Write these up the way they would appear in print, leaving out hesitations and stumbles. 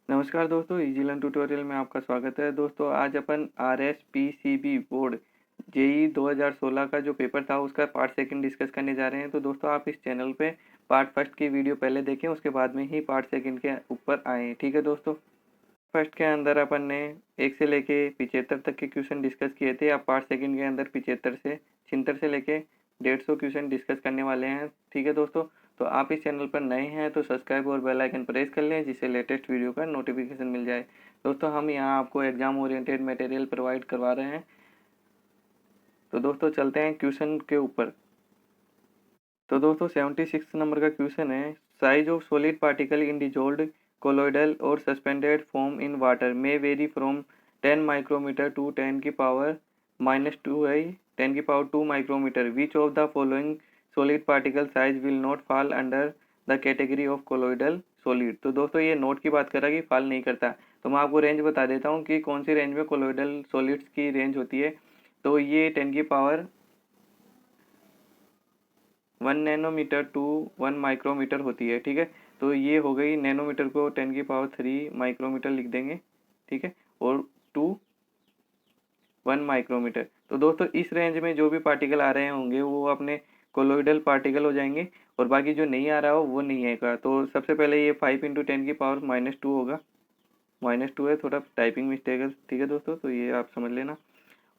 नमस्कार दोस्तों, इजीलर्न ट्यूटोरियल में आपका स्वागत है। दोस्तों आज अपन RSPCB बोर्ड जेई 2016 का जो पेपर था उसका पार्ट सेकंड डिस्कस करने जा रहे हैं। तो दोस्तों आप इस चैनल पे पार्ट फर्स्ट की वीडियो पहले देखें, उसके बाद में ही पार्ट सेकंड के ऊपर आए। ठीक है दोस्तों, फर्स्ट के अंदर अपन ने 1 से लेके 75 तक के क्वेश्चन डिस्कस किए थे। अब पार्ट सेकंड के अंदर 75 से 76 से लेके 150 क्वेश्चन डिस्कस करने वाले हैं। ठीक है दोस्तों, तो आप इस चैनल पर नए हैं तो सब्सक्राइब और बेल आइकन प्रेस कर लें, जिससे लेटेस्ट वीडियो का नोटिफिकेशन मिल जाए। दोस्तों हम यहाँ आपको एग्जाम ओरिएंटेड मटेरियल प्रोवाइड करवा रहे हैं। तो दोस्तों चलते हैं क्वेश्चन के ऊपर। तो दोस्तों 76 नंबर का क्वेश्चन है, size of solid particle in dissolved colloidal और suspended form in water may vary from 10 micrometre to 10 की पावर -2 है 10 की power 2 micrometre. Which of the following solid particle size will not fall under the category of colloidal solid. तो दोस्तों ये note की बात कर रहा है कि फॉल नहीं करता। तो मैं आपको रेंज बता देता हूँ कि कौन सी रेंज में कोलोइडल सॉलिड्स की रेंज होती है। तो ये 10 की पावर 1 नैनोमीटर टू 1 माइक्रोमीटर होती है। ठीक है, तो ये हो गई, नैनोमीटर को 10 की पावर 3 माइक्रोमीटर लिख देंगे। ठीक है, और 2 1 माइक्रोमीटर। तो दोस्तों इस रेंज में जो भी पार्टिकल आ रहे होंगे वो अपने कोलोइडल पार्टिकल हो जाएंगे, और बाकी जो नहीं आ रहा हो वो नहीं आएगा। तो सबसे पहले ये 5 इंटू 10 की पावर -2 होगा। -2 है, थोड़ा टाइपिंग मिस्टेक है। ठीक है दोस्तों, तो ये आप समझ लेना।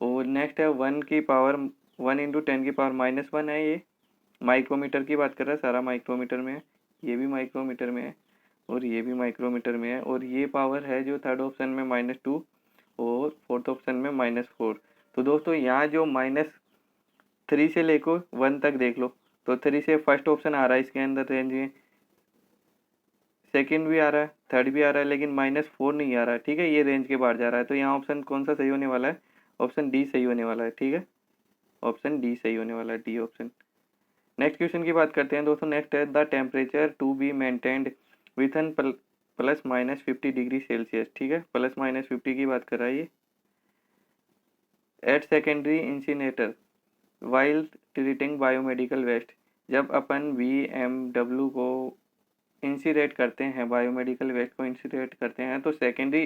और नेक्स्ट है 1 की पावर 1 इंटू 10 की पावर -1 है। ये माइक्रोमीटर की बात कर रहा है, सारा माइक्रोमीटर में है। ये भी माइक्रोमीटर में है और ये भी माइक्रोमीटर में है। और ये पावर है जो थर्ड ऑप्शन में -2 और फोर्थ ऑप्शन में -4। तो दोस्तों यहाँ जो -3 से लेकर 1 तक देख लो। तो 3 से फर्स्ट ऑप्शन आ रहा है इसके अंदर रेंज में, सेकंड भी आ रहा है, थर्ड भी आ रहा है, लेकिन -4 नहीं आ रहा है। ठीक है, ये रेंज के बाहर जा रहा है। तो यहाँ ऑप्शन कौन सा सही होने वाला है? ऑप्शन डी सही होने वाला है। ठीक है, ऑप्शन डी सही होने वाला है, डी ऑप्शन। नेक्स्ट क्वेश्चन की बात करते हैं दोस्तों। नेक्स्ट है the temperature to be maintained with an +- 50 degree Celsius. ठीक है, +- 50 की बात कर रहा है ये। At secondary incinerator while treating biomedical waste. जब अपन VMW को इंसिनेट करते हैं, बायोमेडिकल वेस्ट को इंसिनेट करते हैं, तो सेकेंडरी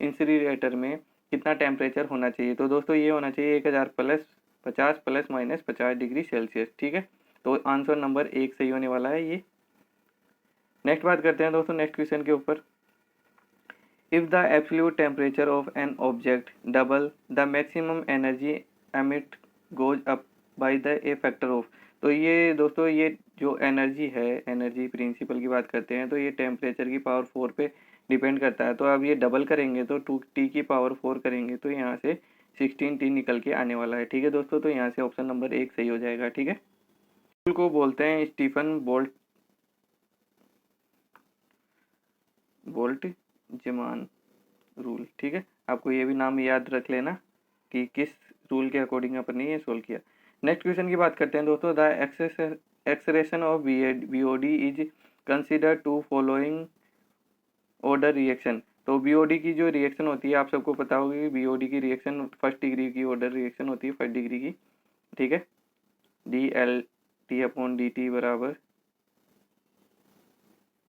इंसिनरेटर में कितना टेम्परेचर होना चाहिए? तो दोस्तों ये होना चाहिए 1000 + 50 ± 50 डिग्री सेल्सियस। ठीक है, तो आंसर नंबर 1 सही होने वाला है ये। नेक्स्ट बात करते हैं दोस्तों नेक्स्ट क्वेश्चन के ऊपर। If the absolute temperature of an object double the maximum energy emit goes up by the A factor of. तो ये दोस्तों ये जो एनर्जी है, एनर्जी प्रिंसिपल की बात करते हैं, तो ये टेम्परेचर की पावर 4 पे डिपेंड करता है। तो अब ये डबल करेंगे तो 2T की पावर 4 करेंगे तो यहाँ से 16T निकल के आने वाला है। ठीक है दोस्तों, तो यहाँ से ऑप्शन नंबर 1 सही हो जाएगा। ठीक है, को बोलते हैं स्टीफन बोल्ट जमान रूल। ठीक है, आपको ये भी नाम याद रख लेना कि किस रूल के अकॉर्डिंग अपन ने ये सोल्व किया। नेक्स्ट क्वेश्चन की बात करते हैं दोस्तों। The exertion of BOD is consider to following order reaction. तो BOD की जो रिएक्शन होती है, आप सबको पता होगी कि BOD की रिएक्शन फर्स्ट डिग्री की ऑर्डर रिएक्शन होती है, फर्स्ट डिग्री की। ठीक है, DLT/dt बराबर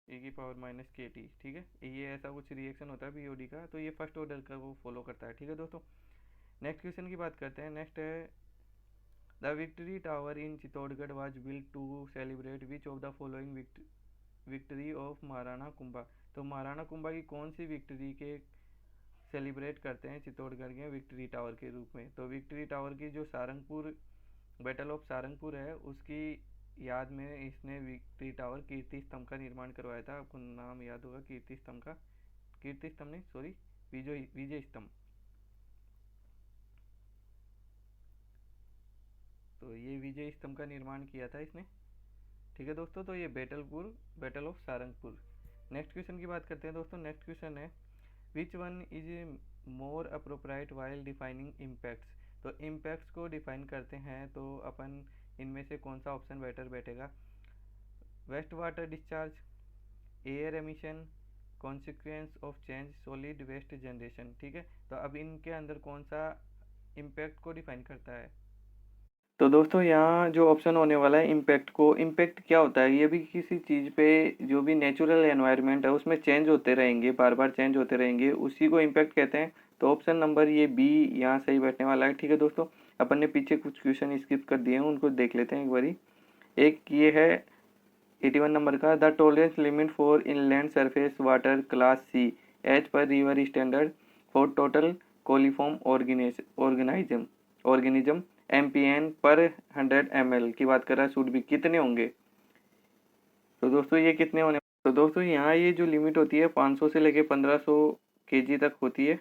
e⁻KT। ठीक है, ये ऐसा कुछ रिएक्शन होता है BOD का, तो ये फर्स्ट ऑर्डर का वो फॉलो करता है। ठीक है दोस्तों, नेक्स्ट क्वेश्चन की बात करते हैं। नेक्स्ट है the victory tower in Chittorgarh was built to celebrate which of the following victory of Maharana Kumbha. तो महाराणा कुंभा की कौन सी विक्ट्री के सेलिब्रेट करते हैं चित्तौड़गढ़ के विक्ट्री टावर के रूप में? तो विक्ट्री टावर की जो सारंगपुर बैटल ऑफ सारंगपुर है उसकी याद में इसने विक्ट्री टावर कीर्ति स्तंभ का निर्माण करवाया था। आपको नाम याद होगा कीर्ति स्तंभ का, कीर्ति स्तंभ नहीं सॉरी, विजय विजय स्तंभ। तो ये विजय स्तंभ का निर्माण किया था इसने। ठीक है दोस्तों, तो ये battle of Sarangpur. Next question की बात करते हैं दोस्तों। नेक्स्ट क्वेश्चन है which one is more appropriate while defining impacts. तो इम्पैक्ट्स को डिफाइन करते हैं तो अपन इनमें से कौन सा ऑप्शन बेटर बैठेगा? Waste water discharge, air emission, consequence of change, solid waste generation. ठीक है, तो अब इनके अंदर कौन सा इम्पैक्ट को डिफाइन करता है? तो दोस्तों यहाँ जो ऑप्शन होने वाला है इम्पैक्ट को, इम्पैक्ट क्या होता है, ये भी किसी चीज़ पे जो भी नेचुरल एनवायरनमेंट है उसमें चेंज होते रहेंगे, बार बार चेंज होते रहेंगे, उसी को इम्पैक्ट कहते हैं। तो ऑप्शन नंबर ये बी यहाँ सही बैठने वाला है। ठीक है दोस्तों, अपन ने पीछे कुछ क्वेश्चन स्किप कर दिए हैं, उनको देख लेते हैं एक बारी। एक ये है 81 नंबर का, the tolerance limit for inland surface water class C as per river standard for total coliform organism MPN per 100 ml की बात कर रहा है, शुड भी कितने होंगे। तो दोस्तों ये कितने होने, तो दोस्तों यहाँ ये जो लिमिट होती है 500 से लेके 1500 kg तक होती है।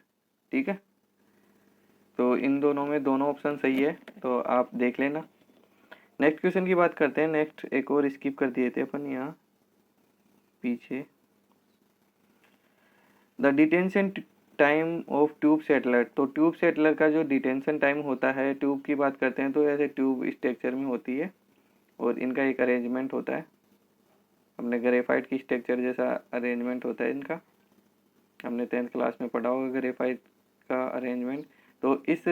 ठीक है, तो इन दोनों में दोनों ऑप्शन सही है, तो आप देख लेना। नेक्स्ट क्वेश्चन की बात करते हैं। नेक्स्ट एक और स्किप कर दिए थे अपन यहाँ पीछे। The detention time of tube settler, तो ट्यूब सेटलर का जो डिटेंशन टाइम होता है, ट्यूब की बात करते हैं तो ऐसे ट्यूब स्ट्रक्चर में होती है और इनका एक अरेंजमेंट होता है, हमने ग्रेफाइट की स्ट्रक्चर जैसा अरेंजमेंट होता है इनका, हमने 10th क्लास में पढ़ा होगा ग्रेफाइट का अरेंजमेंट। तो इस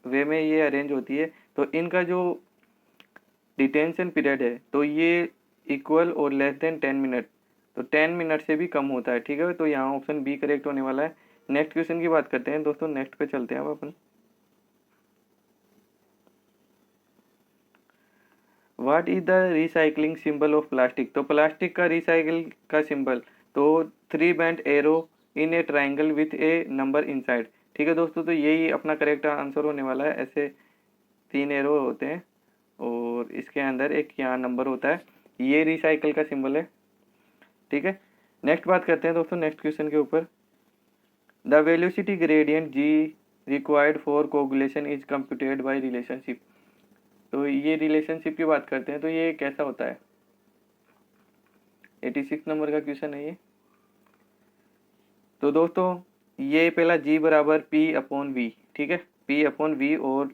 वे में ये अरेंज होती है। तो इनका जो डिटेंशन पीरियड है तो ये इक्वल और लेस देन 10 मिनट, तो 10 मिनट से भी कम होता है। ठीक है, तो यहाँ ऑप्शन बी करेक्ट होने वाला है। नेक्स्ट क्वेश्चन की बात करते हैं दोस्तों, नेक्स्ट पे चलते हैं अब अपन। What is the recycling symbol of plastic, तो प्लास्टिक का रिसाइकिल का सिंबल, तो 3 bent arrow in a triangle with a number inside. ठीक है दोस्तों, तो यही अपना करेक्ट आंसर होने वाला है। ऐसे 3 एरो होते हैं और इसके अंदर एक यहाँ नंबर होता है, ये रिसाइकल का सिंबल है। ठीक है, नेक्स्ट बात करते हैं दोस्तों नेक्स्ट क्वेश्चन के ऊपर। The velocity gradient G required for coagulation is computed by relationship, तो ये रिलेशनशिप की बात करते हैं तो ये कैसा होता है। 86 नंबर का क्वेश्चन है ये। तो दोस्तों ये पहला जी बराबर पी अपॉन वी, ठीक है, पी अपॉन वी और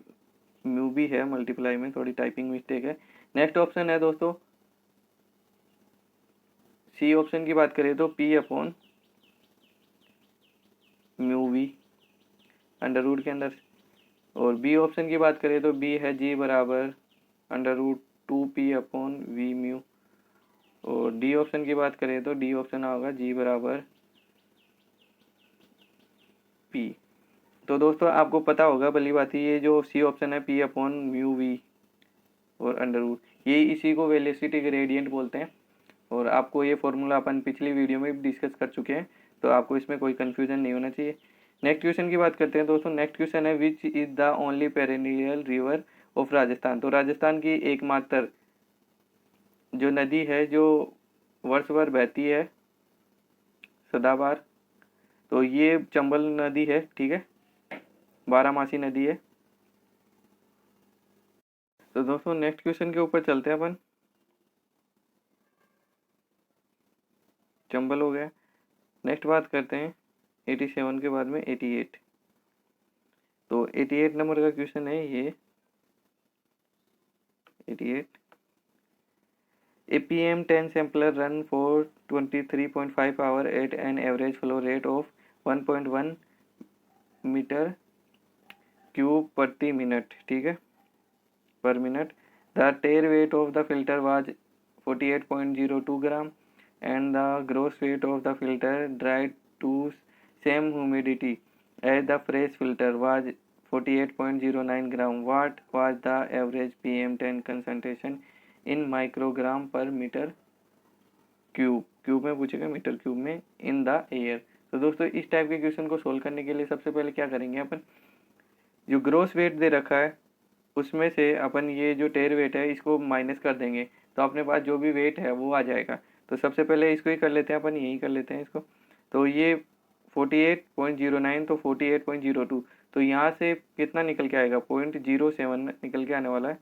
म्यू भी है मल्टीप्लाई में, थोड़ी टाइपिंग मिस्टेक है। नेक्स्ट ऑप्शन है दोस्तों सी ऑप्शन की बात करें तो P upon mu V under root के अंदर, और बी ऑप्शन की बात करें तो बी है जी बराबर under root 2p upon V mu, और डी ऑप्शन की बात करें तो डी ऑप्शन होगा जी बराबर पी। तो दोस्तों आपको पता होगा भली बात ही, ये जो सी ऑप्शन है पी अपॉन म्यू वी और अंडर रूट, ये इसी को वेलोसिटी ग्रेडियंट बोलते हैं। और आपको ये फॉर्मूला अपन पिछली वीडियो में भी डिस्कस कर चुके हैं, तो आपको इसमें कोई कन्फ्यूजन नहीं होना चाहिए। नेक्स्ट क्वेश्चन की बात करते हैं दोस्तों। नेक्स्ट क्वेश्चन है which is the only perennial river of Rajasthan, तो राजस्थान की एकमात्र जो नदी है जो वर्ष भर बहती है सदाबहार, तो ये चंबल नदी है। ठीक है, बारहमासी नदी है। तो दोस्तों नेक्स्ट क्वेश्चन के ऊपर चलते हैं अपन। चंबल हो गया, नेक्स्ट बात करते हैं 87 के बाद में 88। तो 88 नंबर का क्वेश्चन है ये 88। A PM10 sampler run for 23.5 hour at an average flow rate of 1.1 metre cube प्रति मिनट, ठीक है, per minute. The tare weight of the filter was 48.02 gram and the gross weight of the filter dried to same humidity as the fresh filter was 48.09 gram. What was the average PM10 concentration in microgram per meter cube, cube में पूछेगा metre cube में, in the air. तो दोस्तों इस type के question को solve करने के लिए सबसे पहले क्या करेंगे अपन, जो ग्रोस वेट दे रखा है उसमें से अपन ये जो टेयर वेट है इसको माइनस कर देंगे, तो अपने पास जो भी वेट है वो आ जाएगा। तो सबसे पहले इसको ही कर लेते हैं अपन, यही कर लेते हैं इसको। तो ये 48.09 तो 48.02, तो यहाँ से कितना निकल के आएगा, 0.07 निकल के आने वाला है,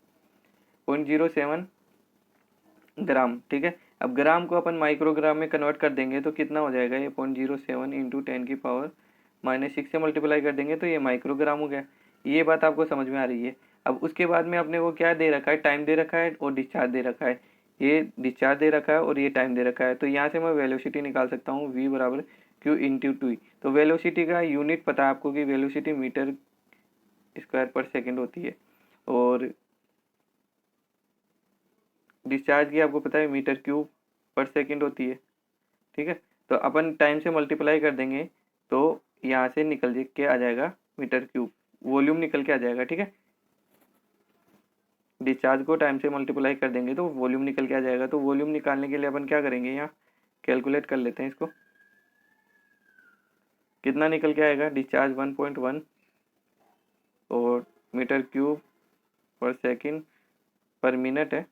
0.07 ग्राम। ठीक है, अब ग्राम को अपन माइक्रोग्राम में कन्वर्ट कर देंगे तो कितना हो जाएगा, ये 0.07 इंटू 10⁻⁻6 से मल्टीप्लाई कर देंगे तो ये माइक्रोग्राम हो गया। ये बात आपको समझ में आ रही है। अब उसके बाद में अपने को क्या दे रखा है, टाइम दे रखा है और डिस्चार्ज दे रखा है, ये डिस्चार्ज दे रखा है और ये टाइम दे रखा है। तो यहाँ से मैं वेलोसिटी निकाल सकता हूँ v बराबर q इंटू टी। तो वेलोसिटी का यूनिट पता है आपको कि वेलोसिटी मीटर स्क्वायर पर सेकेंड होती है, और डिस्चार्ज की आपको पता है मीटर क्यूब पर सेकंड होती है, ठीक है। तो अपन टाइम से मल्टीप्लाई कर देंगे तो यहाँ से निकल के आ जाएगा मीटर क्यूब, वॉल्यूम निकल के आ जाएगा, ठीक है। डिस्चार्ज को टाइम से मल्टीप्लाई कर देंगे तो वॉल्यूम निकल के आ जाएगा। तो वॉल्यूम निकालने के लिए अपन क्या करेंगे, यहाँ कैलकुलेट कर लेते हैं इसको। कितना निकल के आएगा, डिस्चार्ज 1.1 और मीटर क्यूब पर सेकंड पर मिनट है,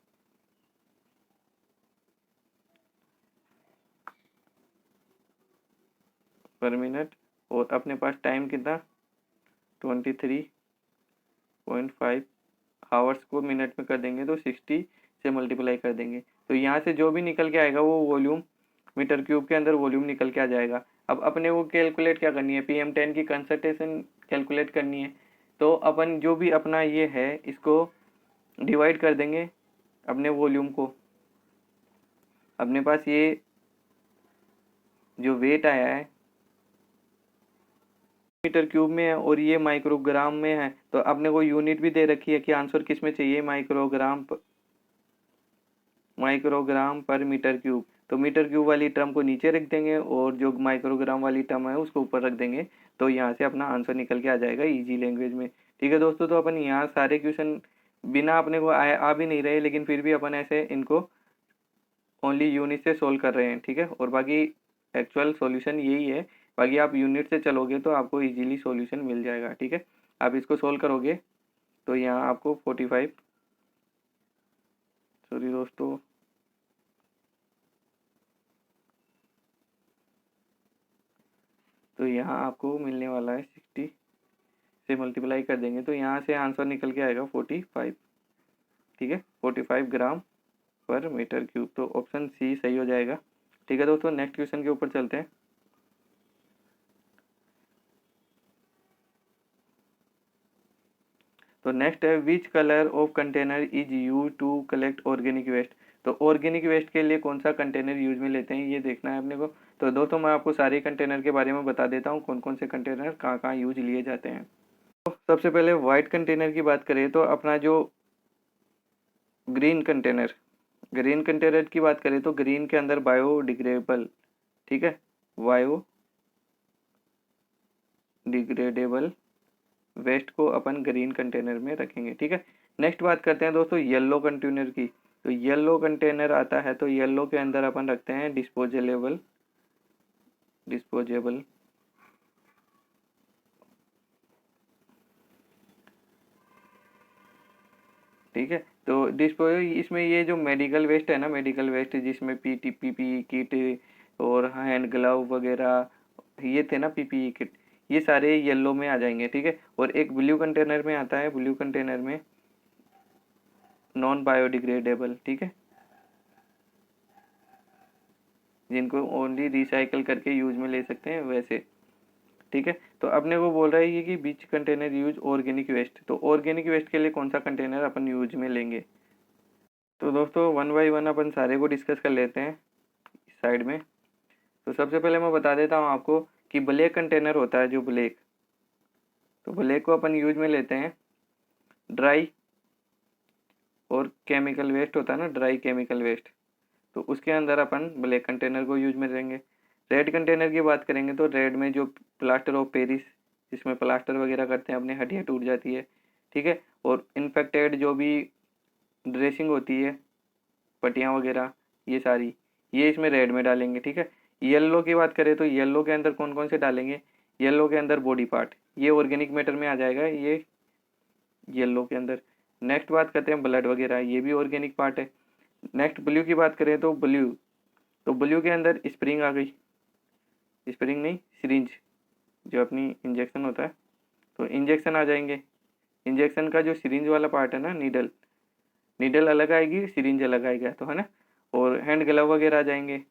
पर मिनट। और अपने पास टाइम कितना 23.5 आवर्स को मिनट में कर देंगे तो 60 से मल्टीप्लाई कर देंगे। तो यहाँ से जो भी निकल के आएगा वो वॉल्यूम मीटर क्यूब के अंदर वॉल्यूम निकल के आ जाएगा। अब अपने वो कैलकुलेट क्या करनी है, PM10 की कंसंट्रेशन कैलकुलेट करनी है। तो अपन जो भी अपना ये है इसको डिवाइड कर देंगे अपने वॉल्यूम को। अपने पास ये जो वेट आया है मीटर क्यूब में है और ये माइक्रोग्राम में है, तो अपने को यूनिट भी दे रखी है कि आंसर किस में चाहिए, माइक्रोग्राम पर मीटर क्यूब। तो मीटर क्यूब वाली टर्म को नीचे रख देंगे और जो माइक्रोग्राम वाली टर्म है उसको ऊपर रख देंगे, तो यहाँ से अपना आंसर निकल के आ जाएगा इजी लैंग्वेज में, ठीक है दोस्तों। तो अपन यहाँ सारे क्वेश्चन बिना अपने को आ भी नहीं रहे, लेकिन फिर भी अपन ऐसे इनको ओनली यूनिट से सोल्व कर रहे हैं, ठीक है। और बाकी एक्चुअल सॉल्यूशन यही है, बाकी आप यूनिट से चलोगे तो आपको इजीली सॉल्यूशन मिल जाएगा, ठीक है। आप इसको सोल्व करोगे तो यहाँ आपको 45, सॉरी दोस्तों, तो यहाँ आपको मिलने वाला है 60 से मल्टीप्लाई कर देंगे तो यहाँ से आंसर निकल के आएगा 45, ठीक है, 45 ग्राम पर मीटर क्यूब। तो ऑप्शन सी सही हो जाएगा, ठीक है दोस्तों। नेक्स्ट क्वेश्चन के ऊपर चलते हैं। तो नेक्स्ट है which colour of container is use to collect organic waste. तो ऑर्गेनिक वेस्ट के लिए कौन सा कंटेनर यूज में लेते हैं ये देखना है अपने को। तो दोस्तों मैं आपको सारे कंटेनर के बारे में बता देता हूँ, कौन कौन से कंटेनर कहाँ कहाँ यूज लिए जाते हैं। तो सबसे पहले वाइट कंटेनर की बात करें तो अपना जो ग्रीन कंटेनर की बात करें तो ग्रीन के अंदर बायोडिग्रेडेबल, ठीक है, बायोडिग्रेडेबल वेस्ट को अपन ग्रीन कंटेनर में रखेंगे, ठीक है। नेक्स्ट बात करते हैं दोस्तों येलो कंटेनर की। तो येलो कंटेनर आता है तो येलो के अंदर अपन रखते हैं डिस्पोजेबल, ठीक है। तो इसमें ये जो मेडिकल वेस्ट है ना, मेडिकल वेस्ट जिसमें PPE किट और हैंड ग्लव वगैरह ये थे ना, PPE किट, ये सारे येलो में आ जाएंगे, ठीक है। और एक ब्लू कंटेनर में आता है, ब्लू कंटेनर में नॉन बायोडिग्रेडेबल, ठीक है, जिनको ओनली रिसाइकल करके यूज में ले सकते हैं वैसे, ठीक है। तो अपने को बोल रहा है ये कि बीच कंटेनर यूज ऑर्गेनिक वेस्ट। तो ऑर्गेनिक वेस्ट के लिए कौन सा कंटेनर अपन यूज में लेंगे। तो दोस्तों वन बाई वन अपन सारे को डिस्कस कर लेते हैं इस साइड में। तो सबसे पहले मैं बता देता हूँ आपको कि ब्लैक कंटेनर होता है जो ब्लैक, तो ब्लैक को अपन यूज में लेते हैं ड्राई और केमिकल वेस्ट होता है ना, ड्राई केमिकल वेस्ट, तो उसके अंदर अपन ब्लैक कंटेनर को यूज में लेंगे। रेड कंटेनर की बात करेंगे तो रेड में जो प्लास्टर ऑफ पेरिस, जिसमें प्लास्टर वगैरह करते हैं अपने हड्डियाँ टूट जाती है, ठीक है, और इन्फेक्टेड जो भी ड्रेसिंग होती है पट्टियाँ वगैरह ये सारी, ये इसमें रेड में डालेंगे, ठीक है। येलो की बात करें तो येलो के अंदर कौन कौन से डालेंगे, येलो के अंदर बॉडी पार्ट, ये ऑर्गेनिक मैटर में आ जाएगा ये येलो के अंदर। नेक्स्ट बात करते हैं ब्लड वगैरह, ये भी ऑर्गेनिक पार्ट है। नेक्स्ट ब्लू की बात करें तो ब्लू, तो ब्लू के अंदर स्प्रिंग आ गई, स्प्रिंग नहीं सिरिंज, जो अपनी इंजेक्शन होता है, तो इंजेक्शन आ जाएंगे। इंजेक्शन का जो सिरिंज वाला पार्ट है ना, नीडल अलग आएगी, सिरिंज अलग आएगा, तो है ना। और हैंड ग्लव वगैरह आ जाएंगे।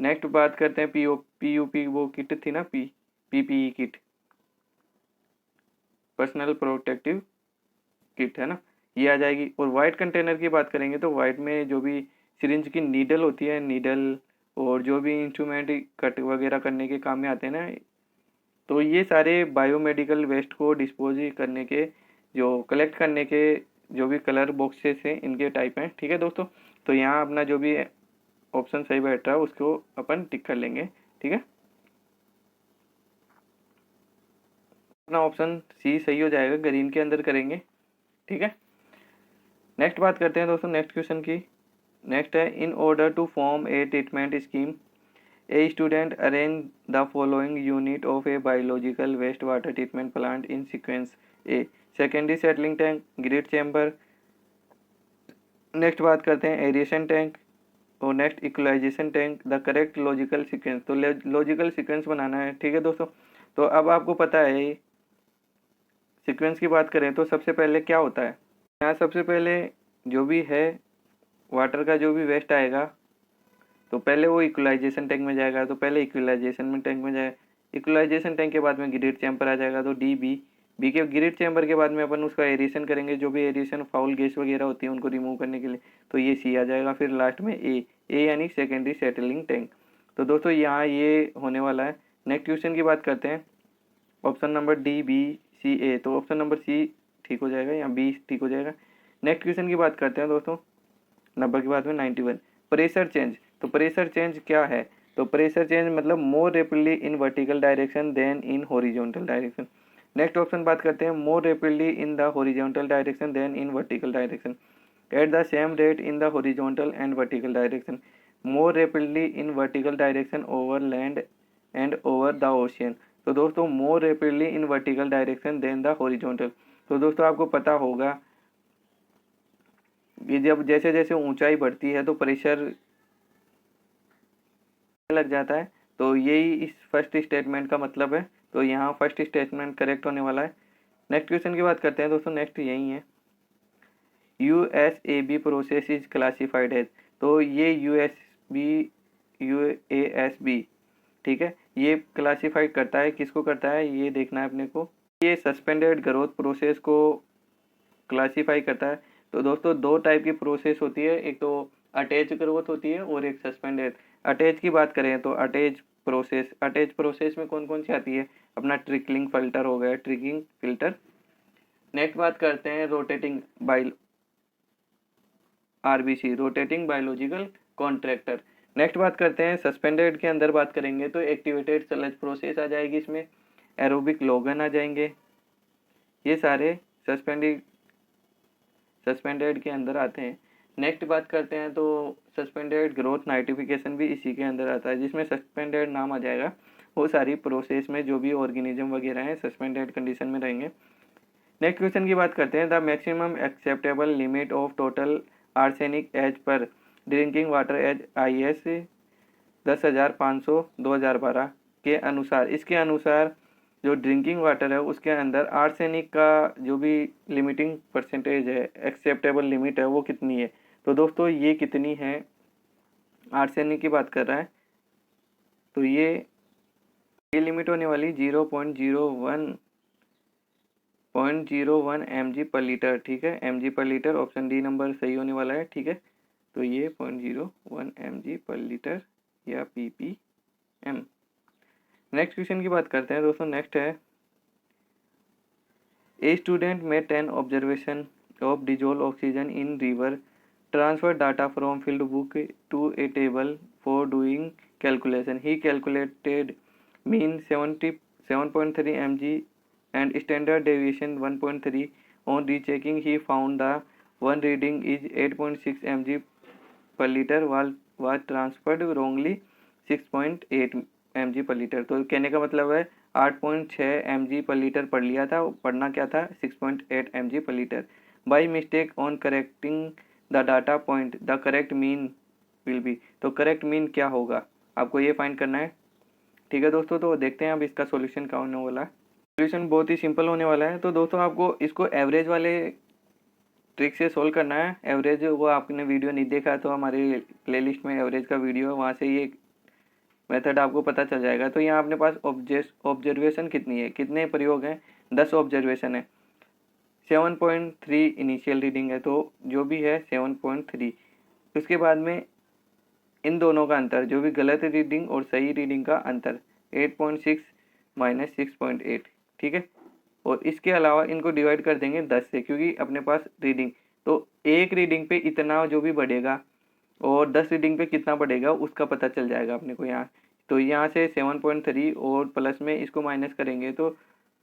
नेक्स्ट बात करते हैं PUP, वो किट थी ना, PPE kit, personal protective kit, है ना, ये आ जाएगी। और वाइट कंटेनर की बात करेंगे तो वाइट में जो भी सिरिंज की नीडल होती है, नीडल और जो भी इंस्ट्रूमेंट कट वगैरह करने के काम में आते हैं ना, तो ये सारे बायोमेडिकल वेस्ट को डिस्पोज करने के, जो कलेक्ट करने के जो भी कलर बॉक्सेस हैं इनके टाइप हैं, ठीक है दोस्तों। तो यहाँ अपना जो भी ऑप्शन सही बैठ रहा है उसको अपन टिक कर लेंगे, ठीक है। अपना ऑप्शन सी सही हो जाएगा, ग्रीन के अंदर करेंगे, ठीक है। नेक्स्ट बात करते हैं दोस्तों नेक्स्ट क्वेश्चन की। नेक्स्ट है, in order to form a treatment scheme a student arrange the following unit of a biological waste water treatment plant in sequence. A secondary settling tank, grid chamber, next बात करते हैं aeration tank, और next equalisation tank. The correct logical sequence, तो logical sequence बनाना है, ठीक है दोस्तों। तो अब आपको पता है सीक्वेंस की बात करें तो सबसे पहले क्या होता है, यहाँ सबसे पहले जो भी है वाटर का जो भी वेस्ट आएगा तो पहले वो इक्वलाइजेशन टैंक में जाएगा, तो पहले इक्वलाइजेशन में टैंक में जाए, इक्वलाइजेशन टैंक के बाद में ग्रिड चैम्बर आ जाएगा, तो डी बी के ग्रिड चैम्बर के बाद में अपन उसका एरिएशन करेंगे, जो भी एरिएशन फाउल गैस वगैरह होती है उनको रिमूव करने के लिए, तो ये सी आ जाएगा। फिर लास्ट में ए यानी सेकेंडरी सेटलिंग टैंक। तो दोस्तों यहाँ ये होने वाला है। नेक्स्ट क्वेश्चन की बात करते हैं, option number D B C A, तो ऑप्शन नंबर सी ठीक हो जाएगा या बी ठीक हो जाएगा। नेक्स्ट क्वेश्चन की बात करते हैं दोस्तों, नंबर के बाद में 91, प्रेशर चेंज। तो प्रेशर चेंज क्या है, तो प्रेशर चेंज मतलब more rapidly in vertical direction than in horizontal direction. Next option बात करते हैं, more rapidly in the horizontal direction than in vertical direction, at the same rate in the horizontal and vertical direction, more rapidly in vertical direction over land and over the ocean. तो दोस्तों more rapidly in vertical direction than the horizontal. तो दोस्तों आपको पता होगा कि जब जैसे जैसे ऊंचाई बढ़ती है तो प्रेशर लग जाता है, तो यही इस फर्स्ट स्टेटमेंट का मतलब है। तो यहाँ फर्स्ट स्टेटमेंट करेक्ट होने वाला है। नेक्स्ट क्वेश्चन की बात करते हैं दोस्तों, नेक्स्ट यही है, USAB process is classified as. तो ये UASB, ठीक है, ये क्लासिफाइड करता है, किसको करता है ये देखना है अपने को। ये सस्पेंडेड ग्रोथ प्रोसेस को क्लासीफाई करता है। तो दोस्तों दो टाइप की प्रोसेस होती है, एक तो अटैच ग्रोथ होती है और एक सस्पेंडेड। अटैच की बात करें तो अटैच प्रोसेस में कौन कौन सी आती है, अपना ट्रिकलिंग फिल्टर हो गया, ट्रिकिंग फिल्टर। नेक्स्ट बात करते हैं rotating RBC, rotating biological contractor. Next बात करते हैं सस्पेंडेड के अंदर बात करेंगे तो एक्टिवेटेड स्लज प्रोसेस आ जाएगी, इसमें एरोबिक लोगन आ जाएंगे, ये सारे सस्पेंडेड के अंदर आते हैं। नेक्स्ट बात करते हैं तो सस्पेंडेड ग्रोथ नाइट्रिफिकेशन भी इसी के अंदर आता है, जिसमें सस्पेंडेड नाम आ जाएगा। वो सारी प्रोसेस में जो भी ऑर्गेनिज्म वगैरह हैं सस्पेंडेड कंडीशन में रहेंगे। नेक्स्ट क्वेश्चन की बात करते हैं, the maximum acceptable limit of total arsenic as per drinking water as IS 10,500 2012 के अनुसार, इसके अनुसार जो ड्रिंकिंग वाटर है उसके अंदर आर्सेनिक का जो भी लिमिटिंग परसेंटेज है, एक्सेप्टेबल लिमिट है, वो कितनी है। तो दोस्तों ये कितनी है, आर्सेनिक की बात कर रहा है, तो ये लिमिट होने वाली 0.01 mg पर लीटर, ठीक है, mg पर लीटर, ऑप्शन डी नंबर सही होने वाला है, ठीक है। तो ये 0.01 mg पर लीटर या ppm। नेक्स्ट क्वेश्चन की बात करते हैं दोस्तों, नेक्स्ट है, ए स्टूडेंट में 10 observation of dissolve oxygen in river, transfer data from field book to a table for doing calculation, he calculated mean 7.3 mg and standard deviation 1.3. On rechecking, he found the one reading is 8.6 mg per liter was transferred wrongly 6.8 mg per liter। तो कहने का मतलब है 8.6 mg पर litre पढ़ लिया था, पढ़ना क्या था 6.8 mg पर litre. By mistake on correcting the data point the correct mean will be. तो करेक्ट मीन क्या होगा आपको ये फाइंड करना है, ठीक है दोस्तों। तो देखते हैं अब इसका सॉल्यूशन क्या होने वाला है। सॉल्यूशन बहुत ही सिंपल होने वाला है। तो दोस्तों आपको इसको एवरेज वाले ट्रिक से सोल्व करना है। एवरेज वो आपने वीडियो नहीं देखा तो हमारे प्लेलिस्ट में एवरेज का वीडियो है, वहाँ से ये मेथड आपको पता चल जाएगा। तो यहाँ अपने पास ऑब्जर्वेशन कितनी है, कितने प्रयोग हैं, 10 ऑब्जर्वेशन है, 7.3 इनिशियल रीडिंग है, तो जो भी है 7.3। उसके बाद में इन दोनों का अंतर, जो भी गलत रीडिंग और सही रीडिंग का अंतर 8.6 - 6.8, ठीक है। और इसके अलावा इनको डिवाइड कर देंगे 10 से, क्योंकि अपने पास रीडिंग, तो एक रीडिंग पे इतना जो भी बढ़ेगा और 10 रीडिंग पे कितना बढ़ेगा उसका पता चल जाएगा अपने को यहाँ। तो यहाँ से 7.3 और प्लस में इसको माइनस करेंगे तो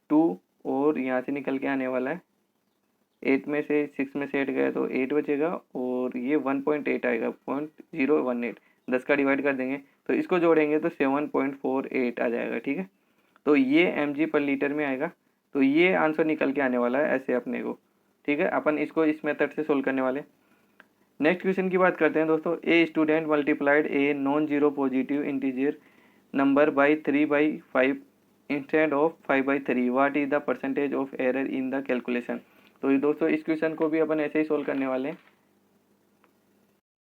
2, और यहाँ से निकल के आने वाला है 8 में से 6 में से 8 गया तो 8 बचेगा, और ये 1.8 आएगा, 0.018। 10 का डिवाइड कर देंगे तो इसको जोड़ेंगे तो 7.48 आ जाएगा। ठीक है, तो ये mg/लीटर में आएगा। तो ये आंसर निकल के आने वाला है ऐसे अपने को। ठीक है, अपन इसको इस मेथड से सोल्व करने वाले। नेक्स्ट क्वेश्चन की बात करते हैं दोस्तों। A student multiplied a non zero positive integer number by 3/5 instead of 5/3, what is the percentage of error in the calculation. तो ये दोस्तों इस क्वेश्चन को भी अपन ऐसे ही सोल्व करने वाले हैं।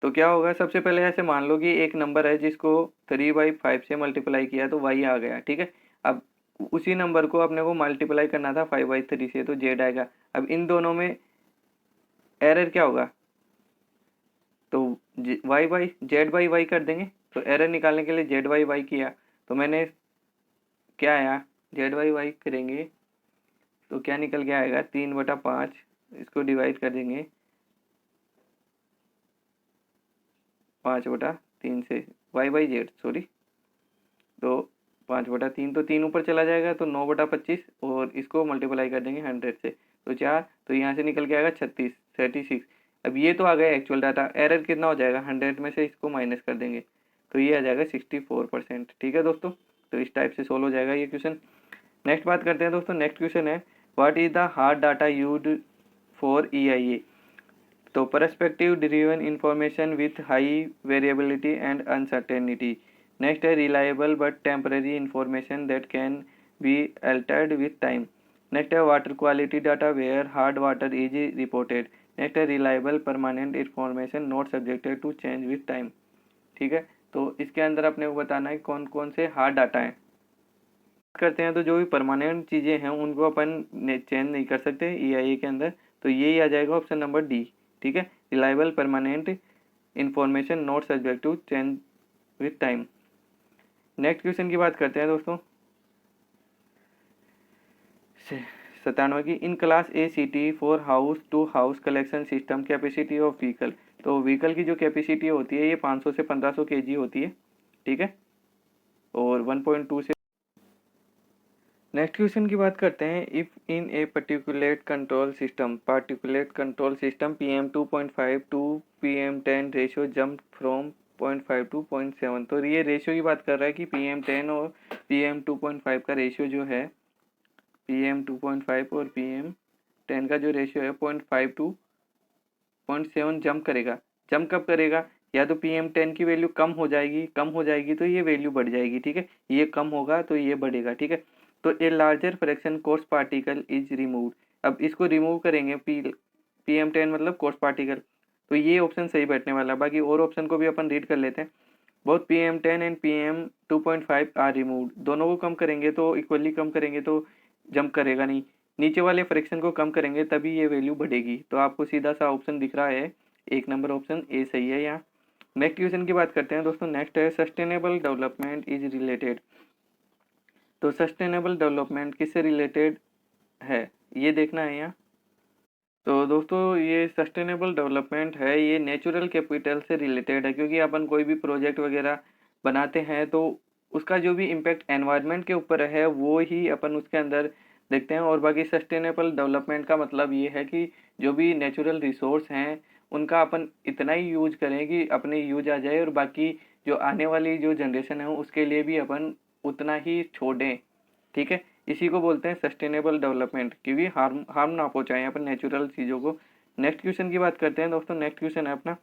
तो क्या होगा, सबसे पहले ऐसे मान लो कि एक नंबर है जिसको 3/5 से मल्टीप्लाई किया तो y आ गया। ठीक है, अब उसी नंबर को अपने को मल्टीप्लाई करना था 5/3 से, तो z आएगा। अब इन दोनों में एरर क्या होगा, तो z/y कर देंगे। तो एरर निकालने के लिए z/y किया, तो मैंने क्या आया, z/y करेंगे तो क्या निकल के आएगा 3/5, इसको डिवाइड कर देंगे 5/3 से, y/z सॉरी, तो 5/3, तो 3 ऊपर चला जाएगा तो 9/25, और इसको मल्टीप्लाई कर देंगे 100 से तो 4, तो यहाँ से निकल के आएगा 36। अब ये तो आ गया एक्चुअल डाटा, एरर कितना हो जाएगा, 100 में से इसको माइनस कर देंगे तो ये आ जाएगा 64%। ठीक है दोस्तों, तो इस टाइप से सोल्व हो जाएगा ये क्वेश्चन। नेक्स्ट बात करते हैं दोस्तों। नेक्स्ट क्वेश्चन है, what is the hard data used for EIA। तो perspective driven information with high variability and uncertainty. Next है reliable but temporary information that can be altered with time. Next है water quality data where hard water is reported. Next है reliable permanent information not subjected to change with time. ठीक है, तो इसके अंदर अपने को बताना है कौन कौन से हार्ड डाटा हैं। करते हैं तो जो भी परमानेंट चीज़ें हैं उनको अपन चेंज नहीं कर सकते EIA के अंदर, तो यही आ जाएगा ऑप्शन नंबर डी। ठीक है, reliable permanent information not subject to change with time. Next question की बात करते हैं दोस्तों 97 की। In class ACT for house to house collection system capacity of vehicle. तो व्हीकल की जो कैपेसिटी होती है ये 500 से 1500 kg होती है। ठीक है, और 1.2 से। नेक्स्ट क्वेश्चन की बात करते हैं, if in a particulate control system PM2.5 to PM10 ratio jump from 0.5 to 0.7। तो ये रेशियो की बात कर रहा है कि PM10 और PM2.5 का रेशियो जो है, PM2.5 और PM10 का जो रेशियो है 0.5 टू 0.7 जंप करेगा। जंप कब करेगा, या तो PM10 की वैल्यू कम हो जाएगी तो ये वैल्यू बढ़ जाएगी। ठीक है, ये कम होगा तो ये बढ़ेगा। ठीक है, तो a larger fraction coarse particle is removed. अब इसको रिमूव करेंगे PM10 मतलब कोर्स पार्टिकल, तो ये ऑप्शन सही बैठने वाला है। बाकी और ऑप्शन को भी अपन रीड कर लेते हैं। Both PM10 and PM2.5 are removed. दोनों को कम करेंगे तो इक्वली कम करेंगे तो जंप करेगा नहीं, नीचे वाले फ्रैक्शन को कम करेंगे तभी ये वैल्यू बढ़ेगी। तो आपको सीधा सा ऑप्शन दिख रहा है, 1 नंबर ऑप्शन ए सही है यहाँ। नेक्स्ट क्वेश्चन की बात करते हैं दोस्तों। नेक्स्ट है सस्टेनेबल डेवलपमेंट इज रिलेटेड। तो सस्टेनेबल डेवलपमेंट किससे रिलेटेड है ये देखना है यहाँ। तो दोस्तों ये सस्टेनेबल डेवलपमेंट है, ये नेचुरल कैपिटल से रिलेटेड है, क्योंकि अपन कोई भी प्रोजेक्ट वगैरह बनाते हैं तो उसका जो भी इम्पैक्ट एनवायरनमेंट के ऊपर है वो ही अपन उसके अंदर देखते हैं। और बाकी सस्टेनेबल डेवलपमेंट का मतलब ये है कि जो भी नेचुरल रिसोर्स हैं उनका अपन इतना ही यूज करें कि अपने यूज आ जाए, और बाकी जो आने वाली जो जनरेशन है उसके लिए भी अपन उतना ही छोड़ें। ठीक है, इसी को बोलते हैं सस्टेनेबल डेवलपमेंट, क्योंकि हार्म ना पहुंचाएं अपन नेचुरल चीज़ों को। नेक्स्ट क्वेश्चन की बात करते हैं दोस्तों। नेक्स्ट क्वेश्चन है अपना,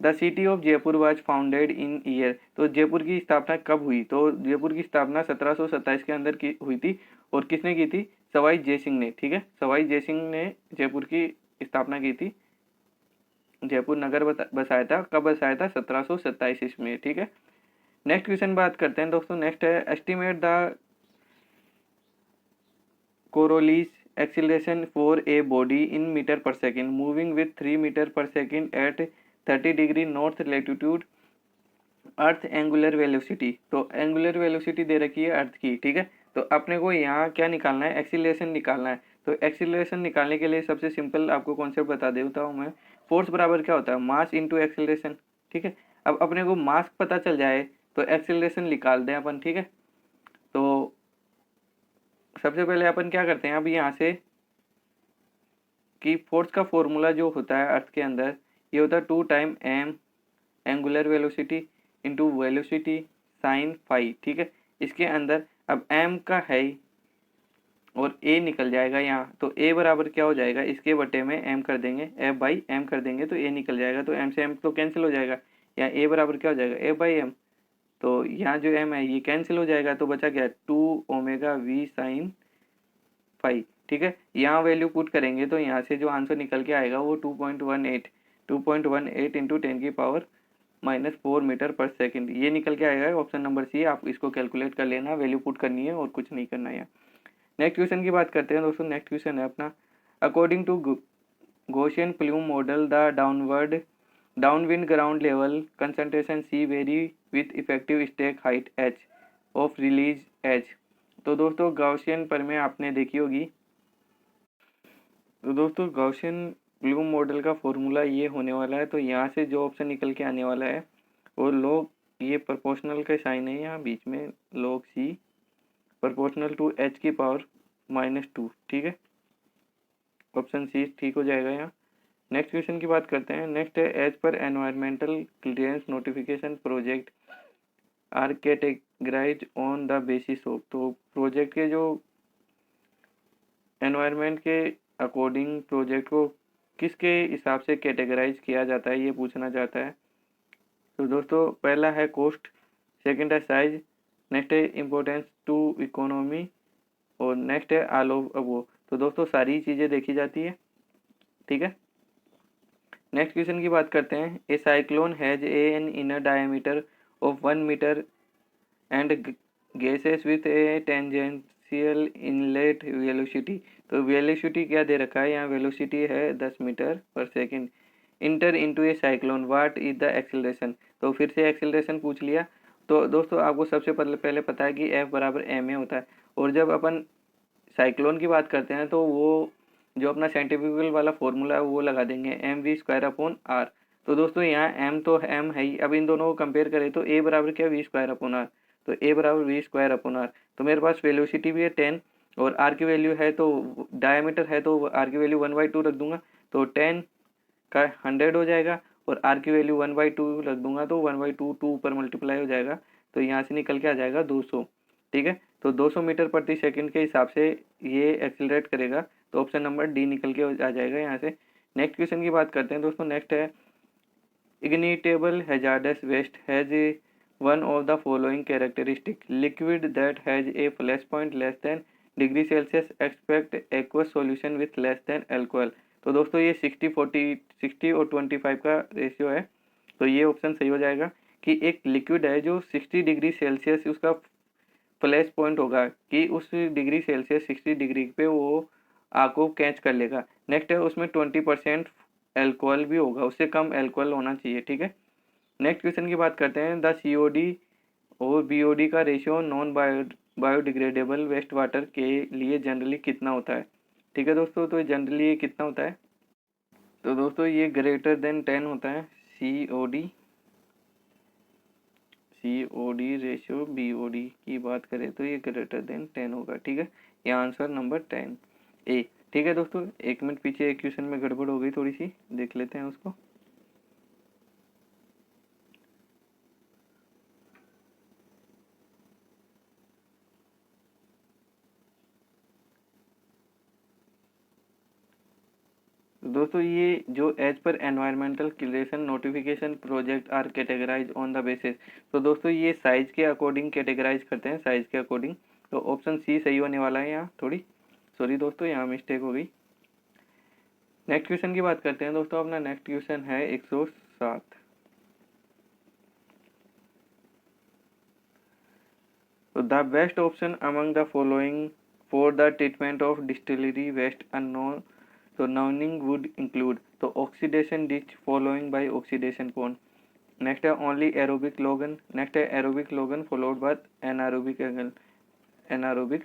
the city of Jaipur was founded in year. तो जयपुर की स्थापना कब हुई, तो जयपुर की स्थापना 1727 के अंदर की हुई थी, और किसने की थी, सवाई जयसिंह ने। ठीक है, सवाई जयसिंह ने जयपुर की स्थापना की थी, जयपुर नगर बसाया था। कब बसाया था, 1727 ईस्वी में। ठीक है, नेक्स्ट क्वेश्चन बात करते हैं दोस्तों। नेक्स्ट है, estimate the Coriolis acceleration for a body in metre per second moving with 3 metre per second at 30 degree north latitude earth angular velocity. तो एंगुलर वेलोसिटी दे रखी है अर्थ की। ठीक है, तो अपने को यहाँ क्या निकालना है, एक्सीलरेशन निकालना है। तो एक्सीलरेशन निकालने के लिए सबसे सिंपल आपको कॉन्सेप्ट बता देता हूँ मैं। फोर्स बराबर क्या होता है, मास इंटू एक्सीलरेशन। ठीक है, अब अपने को मास पता चल जाए तो एक्सीलरेशन निकाल दें अपन। ठीक है, तो सबसे पहले अपन क्या करते हैं, अब यहाँ से कि फोर्स का फॉर्मूला जो होता है अर्थ के अंदर, ये होता है 2 time M angular velocity into velocity sine phi. ठीक है, इसके अंदर अब एम का है और ए निकल जाएगा यहाँ, तो ए बराबर क्या हो जाएगा, इसके बटे में एम कर देंगे, एफ बाई एम कर देंगे तो ए निकल जाएगा। तो एम से एम तो कैंसिल हो जाएगा, यहाँ ए बराबर क्या हो जाएगा, एफ बाई एम। तो यहाँ जो एम है ये कैंसिल हो जाएगा, तो बचा क्या, 2 ओमेगा वी साइन फाइव। ठीक है, यहाँ वैल्यू पुट करेंगे तो यहाँ से जो आंसर निकल के आएगा वो 2.18 इंटू 10⁻⁻⁴ मीटर पर सेकंड, ये निकल के आएगा। ऑप्शन नंबर सी, आप इसको कैलकुलेट कर लेना, वैल्यू पुट करनी है और कुछ नहीं करना है। नेक्स्ट क्वेश्चन की बात करते हैं दोस्तों। नेक्स्ट क्वेश्चन है अपना, according to Gaussian plume model the downwind ground level concentration C vary with effective stack height H of release H. तो दोस्तों गॉसियन पर में आपने देखी होगी। तो दोस्तों गॉसियन प्लूम मॉडल का फॉर्मूला ये होने वाला है, तो यहाँ से जो ऑप्शन निकल के आने वाला है वो लॉग, ये प्रोपोर्शनल का साइन है यहाँ बीच में, log C proportional to H की पावर -2। ठीक है, ऑप्शन सी ठीक हो जाएगा यहाँ। नेक्स्ट क्वेश्चन की बात करते हैं। नेक्स्ट है, as per environmental clearance notification project are categorise on the basis of. तो प्रोजेक्ट के जो एनवायरमेंट के अकॉर्डिंग प्रोजेक्ट को किसके हिसाब से कैटेगराइज किया जाता है, ये पूछना चाहता है। तो दोस्तों पहला है कॉस्ट, सेकंड है साइज, नेक्स्ट है इम्पोर्टेंस टू इकोनॉमी और नेक्स्ट है ऑल ऑफ अबव। तो दोस्तों सारी चीज़ें देखी जाती है। ठीक है, नेक्स्ट क्वेश्चन की बात करते हैं। A cyclone has an inner diameter of 1 metre and gases with a tangential inlet velocity. तो वेलोसिटी क्या दे रखा है, यहाँ वेलोसिटी है 10 मीटर पर second. Inter into A cyclone, what is the acceleration. तो फिर से एक्सेलरेशन पूछ लिया। तो दोस्तों आपको सबसे पहले पता है कि एफ बराबर एम ए होता है, और जब अपन साइक्लोन की बात करते हैं तो वो जो अपना साइंटिफिकल वाला फॉर्मूला है वो लगा देंगे, M V square upon R. तो दोस्तों यहाँ एम तो एम है ही, अब इन दोनों को कंपेयर करें तो ए बराबर क्या, वी स्क्वायर अपॉन आर। तो ए बराबर वी स्क्वायर अपॉन आर, तो मेरे पास वेलोसिटी भी है 10 और आर की वैल्यू है, तो डायमीटर है तो आर की वैल्यू 1/2 रख दूंगा, तो 10 का 100 हो जाएगा, और आर की वैल्यू 1/2 रख दूंगा तो 1/2 2 ऊपर मल्टीप्लाई हो जाएगा, तो यहाँ से निकल के आ जाएगा 200। ठीक है, तो 200 मीटर प्रति सेकंड के हिसाब से ये एक्सिलरेट करेगा, तो ऑप्शन नंबर डी निकल के आ जाएगा यहाँ से। नेक्स्ट क्वेश्चन की बात करते हैं दोस्तों। नेक्स्ट है, ignitable hazardous waste has one of the following characteristic, liquid that has a flash point less than degree Celsius except aqueous solution with less than alcohol. तो दोस्तों ये 60 और 25 का रेशियो है, तो ये ऑप्शन सही हो जाएगा कि एक लिक्विड है जो 60 डिग्री सेल्सियस उसका फ्लैश पॉइंट होगा कि उस डिग्री सेल्सियस 60 डिग्री पे वो आग को कैच कर लेगा। नेक्स्ट है, उसमें 20% एल्कोहल भी होगा, उससे कम एल्कोहल होना चाहिए। ठीक है, नेक्स्ट क्वेश्चन की बात करते हैं। द सीओडी और बीओडी का ratio non biodegradable waste water के लिए जनरली कितना होता है। ठीक है दोस्तों, तो जनरली ये कितना होता है, तो दोस्तों ये ग्रेटर देन 10 होता है। सीओडी रेशियो बीओडी की बात करें तो ये ग्रेटर देन 10 होगा। ठीक है, ये आंसर नंबर 10 ए। ठीक है दोस्तों, एक मिनट पीछे एक क्वेश्चन में गड़बड़ हो गई थोड़ी सी, देख लेते हैं उसको। दोस्तों ये जो as per environmental clearance notification project are categorise on the basis, तो दोस्तों ये साइज के अकॉर्डिंग कैटेगराइज करते हैं, साइज के अकॉर्डिंग। तो ऑप्शन सी सही होने वाला है। यहाँ थोड़ी सॉरी दोस्तों, यहाँ मिस्टेक हो गई। नेक्स्ट क्वेश्चन की बात करते हैं दोस्तों। अपना नेक्स्ट क्वेश्चन है 107। तो the best option among the following for the treatment of distillery waste unknown, तो नॉनिंग वुड इंक्लूड, तो oxidation ditch following by oxidation कौन। नेक्स्ट है ओनली एरोबिक लोगन, नेक्स्ट है aerobic lagoon followed by anaerobic anaerobic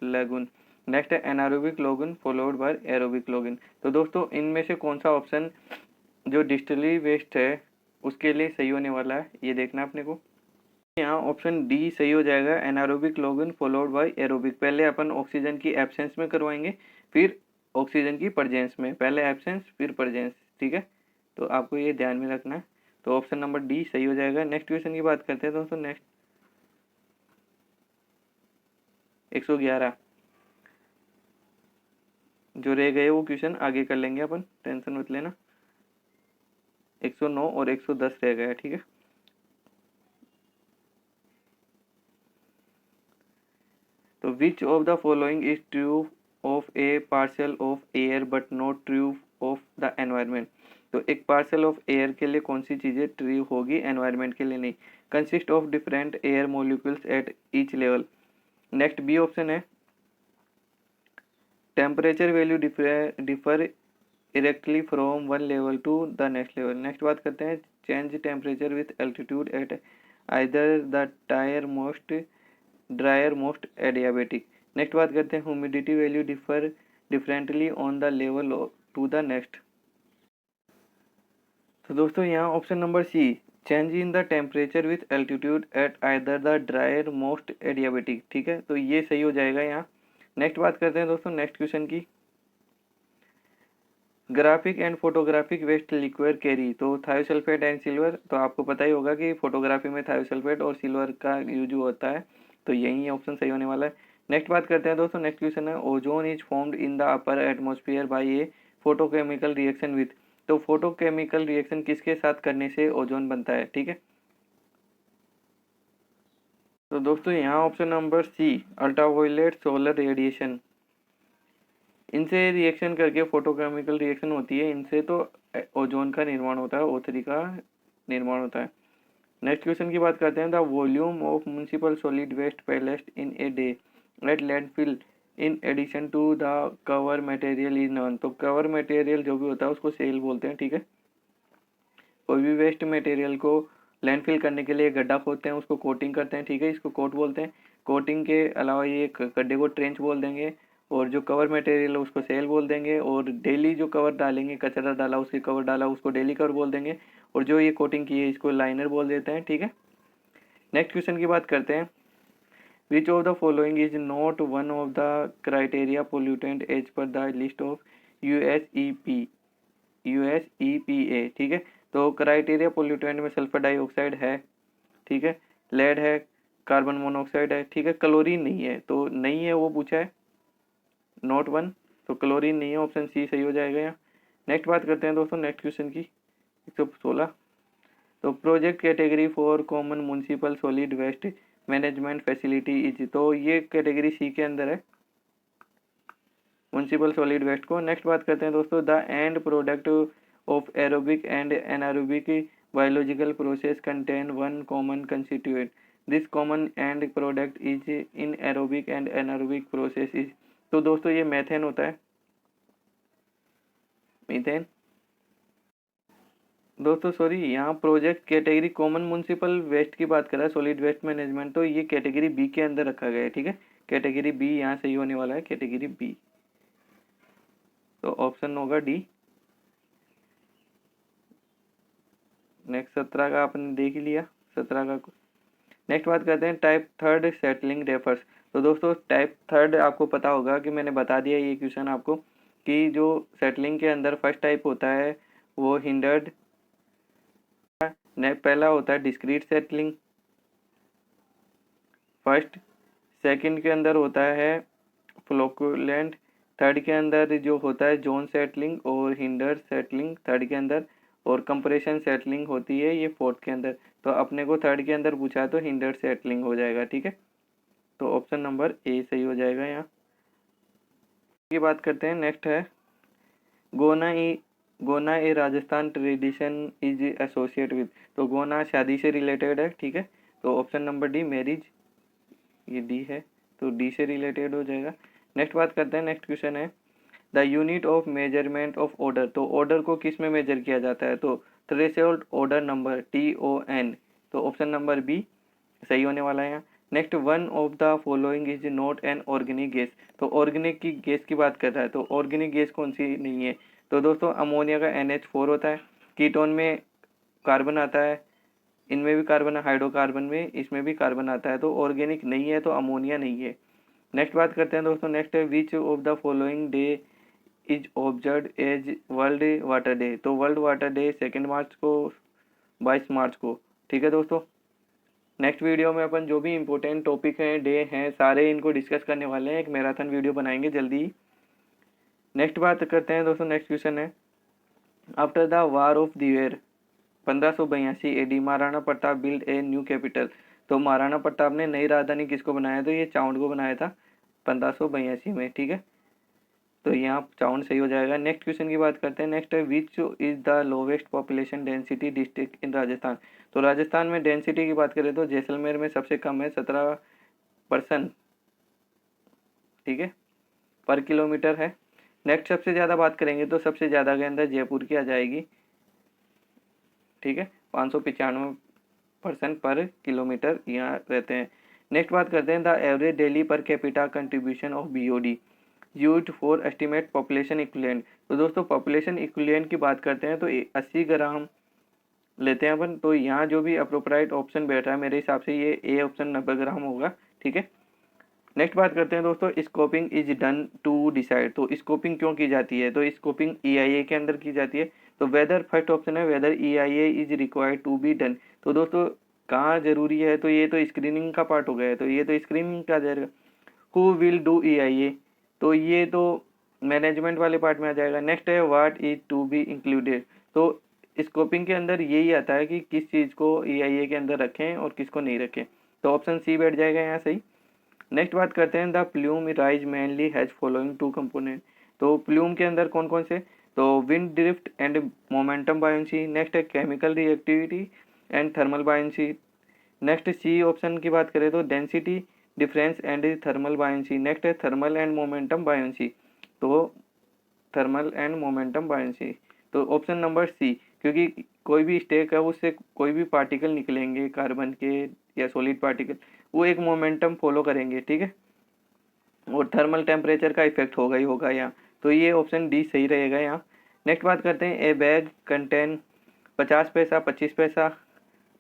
lagoon. Next है anaerobic lagoon followed by aerobic lagoon. तो दोस्तों इनमें से कौन सा ऑप्शन जो डिस्टिलरी वेस्ट है उसके लिए सही होने वाला है, ये देखना अपने को। यहाँ ऑप्शन डी सही हो जाएगा, anaerobic lagoon followed by aerobic. पहले अपन ऑक्सीजन की एब्सेंस में करवाएंगे, फिर ऑक्सीजन की प्रेजेंस में, पहले एब्सेंस फिर प्रेजेंस, ठीक है। तो आपको ये ध्यान में रखना है। तो ऑप्शन नंबर डी सही हो जाएगा। नेक्स्ट क्वेश्चन की बात करते हैं दोस्तों। नेक्स्ट 111 जो रह गए वो क्वेश्चन आगे कर लेंगे अपन, टेंशन मत लेना। 109 और 110 रह गया, ठीक है। तो विच of the following is true of A parcel of air but not true of the environment. तो एक पार्सल ऑफ एयर के लिए कौन सी चीज़ें ट्रू होगी, एनवायरमेंट के लिए नहीं। Consist of different air molecules at each level. Next B option है temperature value differ directly from one level to the next level. Next बात करते हैं change temperature with altitude at either the tyre most dryer most adiabatic. Next बात करते हैं humidity value differ differently on the level to the next. तो दोस्तों यहाँ option number C change in the temperature with altitude at either the dryer most adiabatic, ठीक है। तो ये सही हो जाएगा यहाँ। नेक्स्ट बात करते हैं दोस्तों नेक्स्ट क्वेश्चन की। Graphic and photographic waste liquid carry. तो थायोसल्फेट एंड सिल्वर, तो आपको पता ही होगा कि फोटोग्राफी में थायोसल्फेट और सिल्वर का यूज होता है, तो यही ऑप्शन सही होने वाला है। नेक्स्ट बात करते हैं दोस्तों नेक्स्ट क्वेश्चन है ozone is formed in the upper atmosphere by a photochemical reaction with. तो फोटोकेमिकल रिएक्शन किसके साथ करने से ओजोन बनता है, ठीक है। तो दोस्तों यहाँ option number C ultraviolet solar radiation, इनसे रिएक्शन करके फोटोकेमिकल रिएक्शन होती है, इनसे तो ओजोन का निर्माण होता है, O3 का निर्माण होता है। नेक्स्ट क्वेश्चन की बात करते हैं the volume of municipal solid waste placed in a day at landfill in addition to the cover material is known. तो कवर मटेरियल जो भी होता है उसको सेल बोलते हैं, ठीक है। कोई भी वेस्ट मटेरियल को लैंडफिल करने के लिए गड्ढा खोदते हैं, उसको कोटिंग करते हैं, ठीक है, इसको कोट बोलते हैं। कोटिंग के अलावा ये गड्ढे को ट्रेंच बोल देंगे, और जो कवर मटेरियल है उसको सेल बोल देंगे, और डेली जो कवर डालेंगे, कचरा डाला उसके कवर डाला उसको डेली कवर बोल देंगे, और जो ये कोटिंग की है इसको लाइनर बोल देते हैं, ठीक है। नेक्स्ट क्वेश्चन की बात करते हैं which of the following is not one of the criteria pollutant as per the list of USEPA, ठीक है। तो क्राइटेरिया पोल्यूटेंट में सल्फर डाइऑक्साइड है, ठीक है, लेड है, कार्बन मोनोऑक्साइड है, ठीक है, क्लोरीन नहीं है। तो नहीं है वो पूछा है, नॉट वन, तो क्लोरीन नहीं है, ऑप्शन सी सही हो जाएगा यहाँ। नेक्स्ट बात करते हैं दोस्तों नेक्स्ट क्वेश्चन की 116। तो project category for common municipal solid waste management facility is, तो ये कैटेगरी सी के अंदर है म्युनिसिपल सॉलिड वेस्ट को। नेक्स्ट बात करते हैं दोस्तों the end product of aerobic and anaerobic biological process contain one common constituent, this common end product is in aerobic and anaerobic process is. तो दोस्तों ये मेथेन होता है, मीथेन। दोस्तों सॉरी यहाँ project category common municipal waste की बात कर रहा है, सॉलिड वेस्ट मैनेजमेंट, तो ये कैटेगरी बी के अंदर रखा गया है, ठीक है। कैटेगरी बी यहाँ सही होने वाला है, कैटेगरी बी। तो ऑप्शन होगा डी। नेक्स्ट 17 का आपने देख ही लिया, 17 का। नेक्स्ट बात करते हैं टाइप थर्ड सेटलिंग रेफर्स। तो दोस्तों टाइप थर्ड आपको पता होगा कि मैंने बता दिया ये क्वेश्चन आपको कि जो सेटलिंग के अंदर फर्स्ट टाइप होता है वो हिंडर्ड, पहला होता है डिस्क्रीट सेटलिंग फर्स्ट, सेकंड के अंदर होता है फ्लोकुलेंट, थर्ड के अंदर जो होता है जोन सेटलिंग और हिंडर सेटलिंग थर्ड के अंदर, और कंप्रेशन सेटलिंग होती है ये फोर्थ के अंदर। तो अपने को थर्ड के अंदर पूछा है तो हिंडर सेटलिंग हो जाएगा, ठीक है। तो ऑप्शन नंबर ए सही हो जाएगा यहाँ। की बात करते हैं नेक्स्ट है gonna A Rajasthan tradition is associate with. तो गोना शादी से रिलेटेड है, ठीक है। तो ऑप्शन नंबर डी मैरिज, ये डी है, तो डी से रिलेटेड हो जाएगा। नेक्स्ट बात करते हैं नेक्स्ट क्वेश्चन है the unit of measurement of order. तो ऑर्डर को किस में मेजर किया जाता है, तो थ्रेशोल्ड ऑर्डर नंबर TON। तो ऑप्शन नंबर बी सही होने वाला है यहाँ। Next, one of the following is not an organic gas. तो ऑर्गेनिक की गैस की बात कर रहा है, तो ऑर्गेनिक गैस कौन सी नहीं है? तो दोस्तों अमोनिया का NH4 होता है, कीटोन में कार्बन आता है, इनमें भी कार्बन है, हाइड्रोकार्बन में इसमें भी कार्बन आता है, तो ऑर्गेनिक नहीं है, तो अमोनिया नहीं है। नेक्स्ट बात करते हैं दोस्तों, नेक्स्ट है which of the following day is observe as world water day. तो वर्ल्ड वाटर डे 2 मार्च को, 22 मार्च को, ठीक है दोस्तों। नेक्स्ट वीडियो में अपन जो भी इंपॉर्टेंट टॉपिक हैं, डे हैं, सारे इनको डिस्कस करने वाले हैं, एक मैराथन वीडियो बनाएंगे जल्दी ही। नेक्स्ट बात करते हैं दोस्तों, नेक्स्ट क्वेश्चन है, after the war of the year 1582 AD Maharana Pratap build a new capital. तो महाराणा प्रताप ने नई राजधानी किसको बनाया? तो ये चाउंड को बनाया था 1582 में, ठीक है। तो यहाँ चाउंड सही हो जाएगा। नेक्स्ट क्वेश्चन की बात करते हैं, नेक्स्ट है which is the lowest population density district in Rajasthan. तो राजस्थान में डेंसिटी की बात करें तो जैसलमेर में सबसे कम है, 17%, ठीक है, पर किलोमीटर है। नेक्स्ट सबसे ज़्यादा बात करेंगे तो सबसे ज़्यादा के अंदर जयपुर की आ जाएगी, ठीक है, 595% पर किलोमीटर यहाँ रहते हैं। नेक्स्ट बात करते हैं, the average daily per capita contribution of BOD used for estimate population equivalent. तो दोस्तों पॉपुलेशन इक्विवेलेंट की बात करते हैं तो 80 ग्राम लेते हैं अपन। तो यहाँ जो भी अप्रोप्राइट ऑप्शन बैठ रहा है मेरे हिसाब से ये ए ऑप्शन 90 ग्राम होगा, ठीक है। नेक्स्ट बात करते हैं दोस्तों, scoping is done to decide. तो स्कोपिंग क्यों की जाती है? तो स्कोपिंग EIA के अंदर की जाती है। तो वेदर फर्स्ट ऑप्शन है, whether EIA is required to be done. तो दोस्तों कहाँ जरूरी है? तो ये तो स्क्रीनिंग का पार्ट हो गया है, तो ये तो स्क्रीनिंग का जाएगा। हु विल डू EIA, तो ये तो मैनेजमेंट वाले पार्ट में आ जाएगा। नेक्स्ट है what is to be included. तो स्कोपिंग के अंदर यही आता है कि किस चीज़ को EIA के अंदर रखें और किसको नहीं रखें। तो ऑप्शन सी बैठ जाएगा यहाँ सही। नेक्स्ट बात करते हैं, the plume rise mainly has following 2 component. तो प्लूम के अंदर कौन कौन से? तो wind drift and momentum buoyancy. Next है chemical reactivity and thermal buoyancy. Next C option की बात करें तो density difference and thermal buoyancy. Next है थर्मल एंड मोमेंटम बायोन्सी। तो थर्मल एंड मोमेंटम बायोन्सी, तो ऑप्शन नंबर सी, क्योंकि कोई भी स्टेक है उससे कोई भी पार्टिकल निकलेंगे कार्बन के या सॉलिड पार्टिकल, वो एक मोमेंटम फॉलो करेंगे, ठीक है, और थर्मल टेम्परेचर का इफेक्ट होगा ही होगा यहाँ। तो ये ऑप्शन डी सही रहेगा यहाँ। नेक्स्ट बात करते हैं, ए बैग कंटेन 50 पैसा, 25 पैसा,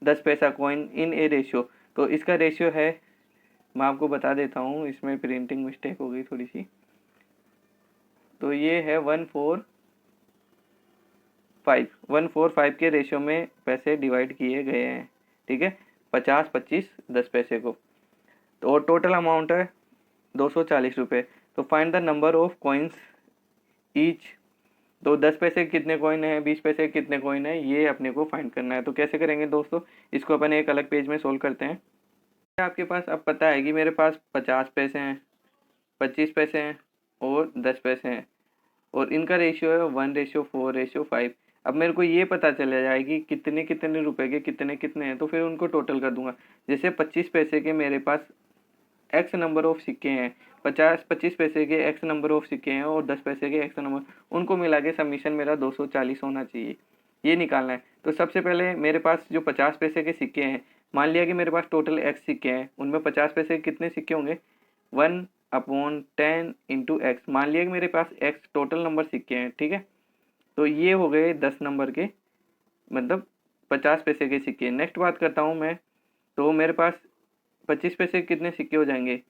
10 पैसा कॉइन इन ए रेशियो। तो इसका रेशियो है, मैं आपको बता देता हूँ, इसमें प्रिंटिंग मिस्टेक हो गई थोड़ी सी। तो ये है 145 के रेशियो में पैसे डिवाइड किए गए हैं, ठीक है, 50, 25, 10 पैसे को। तो टोटल अमाउंट है 240 रुपये। तो find the number of coins each. तो 10 पैसे के कितने कॉइन है, 20 पैसे के कितने कॉइन है, ये अपने को फाइंड करना है। तो कैसे करेंगे दोस्तों, इसको अपन एक अलग पेज में सोल्व करते हैं। आपके पास अब पता है कि मेरे पास 50 पैसे हैं, 25 पैसे हैं और 10 पैसे हैं, और इनका रेशियो है 1:4:5। अब मेरे को ये पता चला जाए कि कितने कितने रुपए के कितने कितने हैं, तो फिर उनको टोटल कर दूंगा। जैसे 25 पैसे के मेरे पास एक्स नंबर ऑफ सिक्के हैं, 25 पैसे के एक्स नंबर ऑफ सिक्के हैं और 10 पैसे के एक्स नंबर, उनको मिला के सबमिशन मेरा 240 होना चाहिए, ये निकालना है। तो सबसे पहले मेरे पास जो 50 पैसे के सिक्के हैं, मान लिया कि मेरे पास टोटल एक्स सिक्के हैं, उनमें 50 पैसे के कितने सिक्के होंगे, 1/10 इंटू एक्स। मान लिया कि मेरे पास एक्स टोटल नंबर सिक्के हैं, ठीक है। तो ये हो गए 10 नंबर के, मतलब 50 पैसे के सिक्के। नेक्स्ट बात करता हूँ मैं, तो मेरे पास 25 पैसे के कितने सिक्के हो जाएंगे,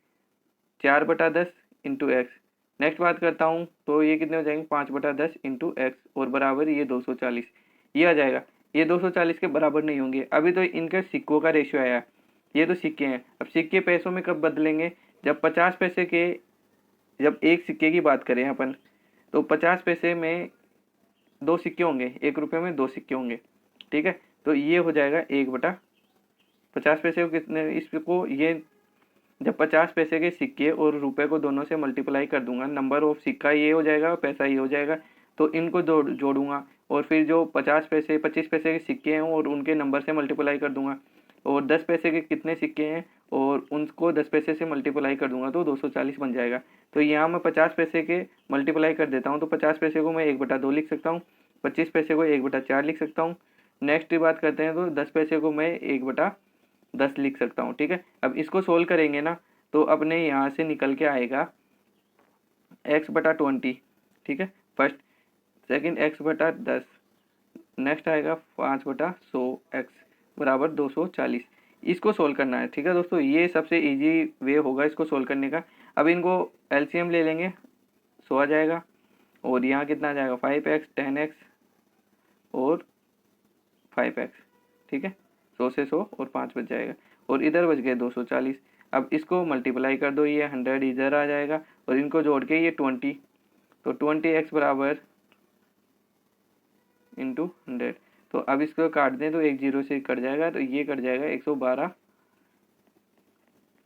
4/10 इंटू एक्स। नेक्स्ट बात करता हूँ तो ये कितने हो जाएंगे, 5/10 इंटू एक्स, और बराबर ये 240, ये आ जाएगा। ये 240 के बराबर नहीं होंगे, अभी तो इनके सिक्कों का रेशियो आया, ये तो सिक्के हैं। अब सिक्के पैसों में कब बदलेंगे, जब 50 पैसे के, जब एक सिक्के की बात करें अपन, तो 50 पैसे में 2 सिक्के होंगे, 1 रुपये में 2 सिक्के होंगे, ठीक है। तो ये हो जाएगा 1/50 पैसे को कितने, इसको ये जब 50 पैसे के सिक्के और रुपए को दोनों से मल्टीप्लाई कर दूंगा, नंबर ऑफ सिक्का ये हो जाएगा और पैसा ये हो जाएगा, तो इनको जोड़ूंगा, और फिर जो 50 पैसे 25 पैसे के सिक्के हैं और उनके नंबर से मल्टीप्लाई कर दूंगा, और 10 पैसे के कितने सिक्के हैं और उनको 10 पैसे से मल्टीप्लाई कर दूंगा, तो 240 बन जाएगा। तो यहाँ मैं 50 पैसे के मल्टीप्लाई कर देता हूँ, तो 50 पैसे को मैं 1/2 लिख सकता हूँ, 25 पैसे को 1/4 लिख सकता हूँ। नेक्स्ट बात करते हैं, तो 10 पैसे को मैं 10 लिख सकता हूँ, ठीक है। अब इसको सोल्व करेंगे ना तो अपने यहाँ से निकल के आएगा x/20, ठीक है, फर्स्ट। सेकंड x/10, नेक्स्ट आएगा 5/100 x बराबर 240। इसको सोल्व करना है, ठीक है दोस्तों। ये सबसे इजी वे होगा इसको सोल्व करने का। अब इनको एलसीएम ले लेंगे, 100 आ जाएगा, और यहाँ कितना आ जाएगा 5x 10x और 5x, ठीक है। 100 से 100 और 5 बच जाएगा, और इधर बच गए 240। अब इसको मल्टीप्लाई कर दो, ये 100 इधर आ जाएगा, और इनको जोड़ के ये 20, तो 20x बराबर इंटू 100। तो अब इसको काट दें तो एक जीरो से कट जाएगा, तो ये कट जाएगा 112,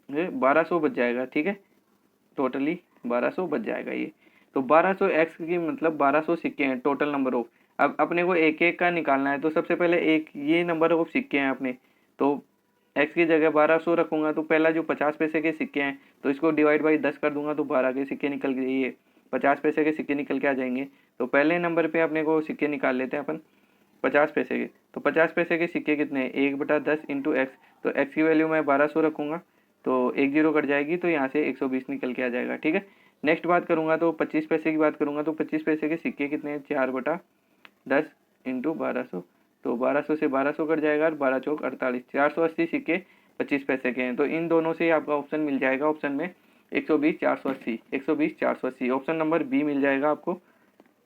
1200 बच जाएगा, ठीक है। टोटली 1200 बच जाएगा ये। तो 1200 एक्स की मतलब 1200 सिक्के हैं टोटल नंबर ऑफ। अब अपने को एक एक का निकालना है, तो सबसे पहले एक ये नंबर ऑफ सिक्के हैं अपने, तो एक्स की जगह 1200 रखूंगा, तो पहला जो 50 पैसे के सिक्के हैं तो इसको डिवाइड बाई 10 कर दूंगा, तो 12 के सिक्के निकल के, ये 50 पैसे के सिक्के निकल के आ जाएंगे। तो पहले नंबर पे अपने को सिक्के निकाल लेते हैं अपन 50 पैसे के। तो 50 पैसे के सिक्के कितने हैं, 1/10 इंटू एक्स। तो एक्स की वैल्यू मैं 1200 रखूंगा, तो एक जीरो कट जाएगी, तो यहाँ से 120 निकल के आ जाएगा, ठीक है। नेक्स्ट बात करूँगा तो 25 पैसे की बात करूँगा, तो 25 पैसे के सिक्के कितने हैं, 4/10 इंटू 1200। तो 1200 से 1200 कट जाएगा, और 12 चौक 48, 480 सिक्के 25 पैसे के हैं। तो इन दोनों से आपका ऑप्शन मिल जाएगा, ऑप्शन में 120 480, 120 480, ऑप्शन नंबर बी मिल जाएगा आपको,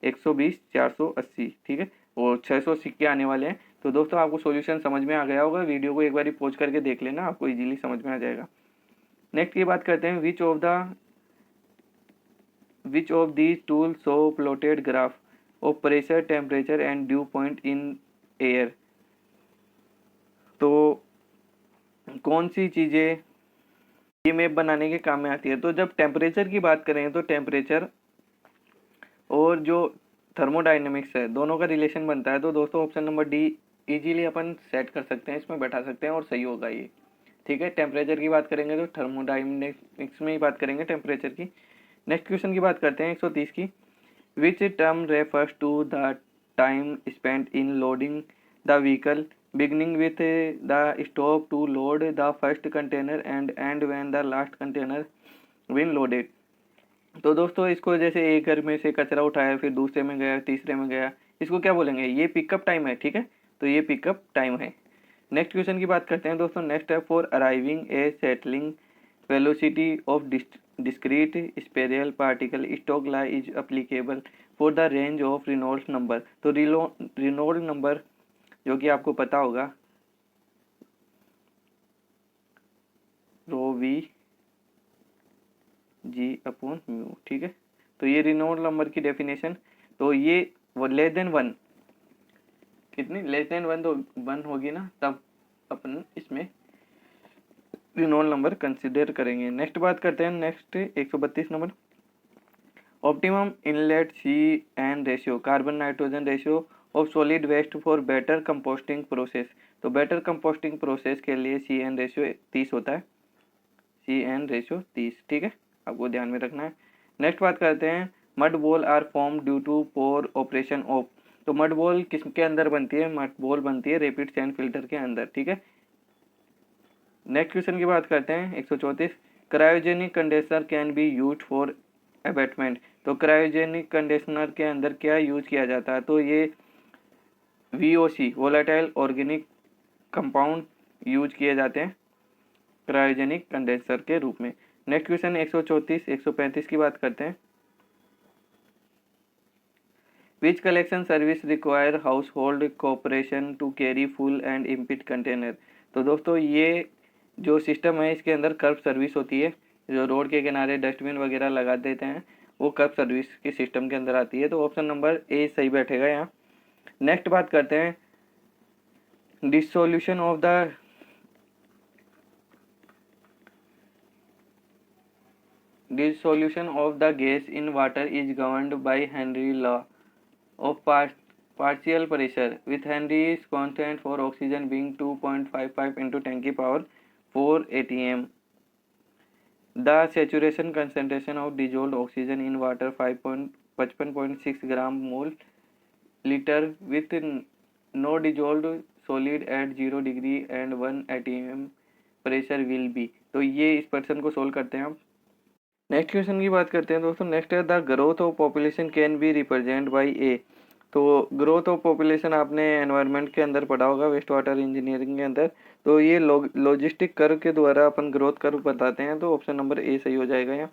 120 480, ठीक है। और 600 सिक्के आने वाले हैं। तो दोस्तों आपको सॉल्यूशन समझ में आ गया होगा, वीडियो को एक बार पॉज करके देख लेना, आपको इजीली समझ में आ जाएगा। नेक्स्ट की बात करते हैं, which of these tool show plotted graph of pressure temperature and due point in air. तो कौन सी चीज़ें ये मैप बनाने के काम में आती है। तो जब टेम्परेचर की बात करें तो टेम्परेचर और जो थर्मोडाइनमिक्स है दोनों का रिलेशन बनता है। तो दोस्तों ऑप्शन नंबर डी इजीली अपन सेट कर सकते हैं, इसमें बैठा सकते हैं और सही होगा ये, ठीक है। टेम्परेचर की बात करेंगे तो थर्मोडाइनमिक्स में ही बात करेंगे टेम्परेचर की। नेक्स्ट क्वेश्चन की बात करते हैं 130 की। Which term refers to the time spent in loading the vehicle beginning with the stop to load the first container and when the last container win loaded. तो दोस्तों इसको जैसे एक घर में से कचरा उठाया, फिर दूसरे में गया, तीसरे में गया, इसको क्या बोलेंगे, ये पिकअप टाइम है, ठीक है। तो ये पिकअप टाइम है। नेक्स्ट क्वेश्चन की बात करते हैं दोस्तों। नेक्स्ट है for arriving a settling velocity of discrete spherical particle Stoke law is applicable for the range of Reynolds number. तो रिनोल्ड नंबर जो कि आपको पता होगा, rho V G upon mu, ठीक है। तो ये रिनोल्ड नंबर की डेफिनेशन, तो ये लेस देन वन, कितनी लेस देन वन, तो वन होगी ना, तब अपन इसमें रिनोल्ड नंबर कंसिडर करेंगे। नेक्स्ट बात करते हैं, next 132 number, optimum inlet C N ratio carbon nitrogen ratio of solid waste for better composting process. तो बेटर कंपोस्टिंग प्रोसेस के लिए सी एन रेशियो 30 होता है, सी एन रेशियो 30, ठीक है, आपको ध्यान में रखना है। नेक्स्ट बात करते हैं, mud ball are form due to poor operation of. तो मड बॉल किसके अंदर बनती है, मड बॉल बनती है रैपिड सैंड फिल्टर के अंदर, ठीक है। नेक्स्ट क्वेश्चन की बात करते हैं 134, cryogenic condenser can be use for abatement. तो क्रायोजेनिक कंडीशनर के अंदर क्या यूज किया जाता है, तो ये VOC volatile organic compound use किए जाते हैं क्रायोजेनिक कंडेंसर के रूप में। नेक्स्ट क्वेश्चन 134 135 की बात करते हैं, which collection service require household cooperation to carry full and empty container. तो दोस्तों ये जो सिस्टम है इसके अंदर कर्व सर्विस होती है, जो रोड के किनारे डस्टबिन वगैरह लगा देते हैं, वो कर्व सर्विस के सिस्टम के अंदर आती है। तो ऑप्शन नंबर ए सही बैठेगा यहाँ। नेक्स्ट बात करते हैं, dissolution of the gas in water is governed by Henry law of partial pressure with Henry's constant for oxygen being 2.55 into 10 की power 4 atm. The saturation concentration of dissolved oxygen in water 55.6 gram mole liter with no dissolved solid at 0 degree and 1 atm pressure will be. तो ये इस question को solve करते हैं हम। Next question की बात करते हैं दोस्तों। नेक्स्ट है the growth of population can be represent by a. तो ग्रोथ ऑफ पॉपुलेशन आपने एनवायरनमेंट के अंदर पढ़ा होगा, वेस्ट वाटर इंजीनियरिंग के अंदर। तो ये लॉजिस्टिक कर्व के द्वारा अपन ग्रोथ कर्व बताते हैं, तो ऑप्शन नंबर ए सही हो जाएगा यहाँ।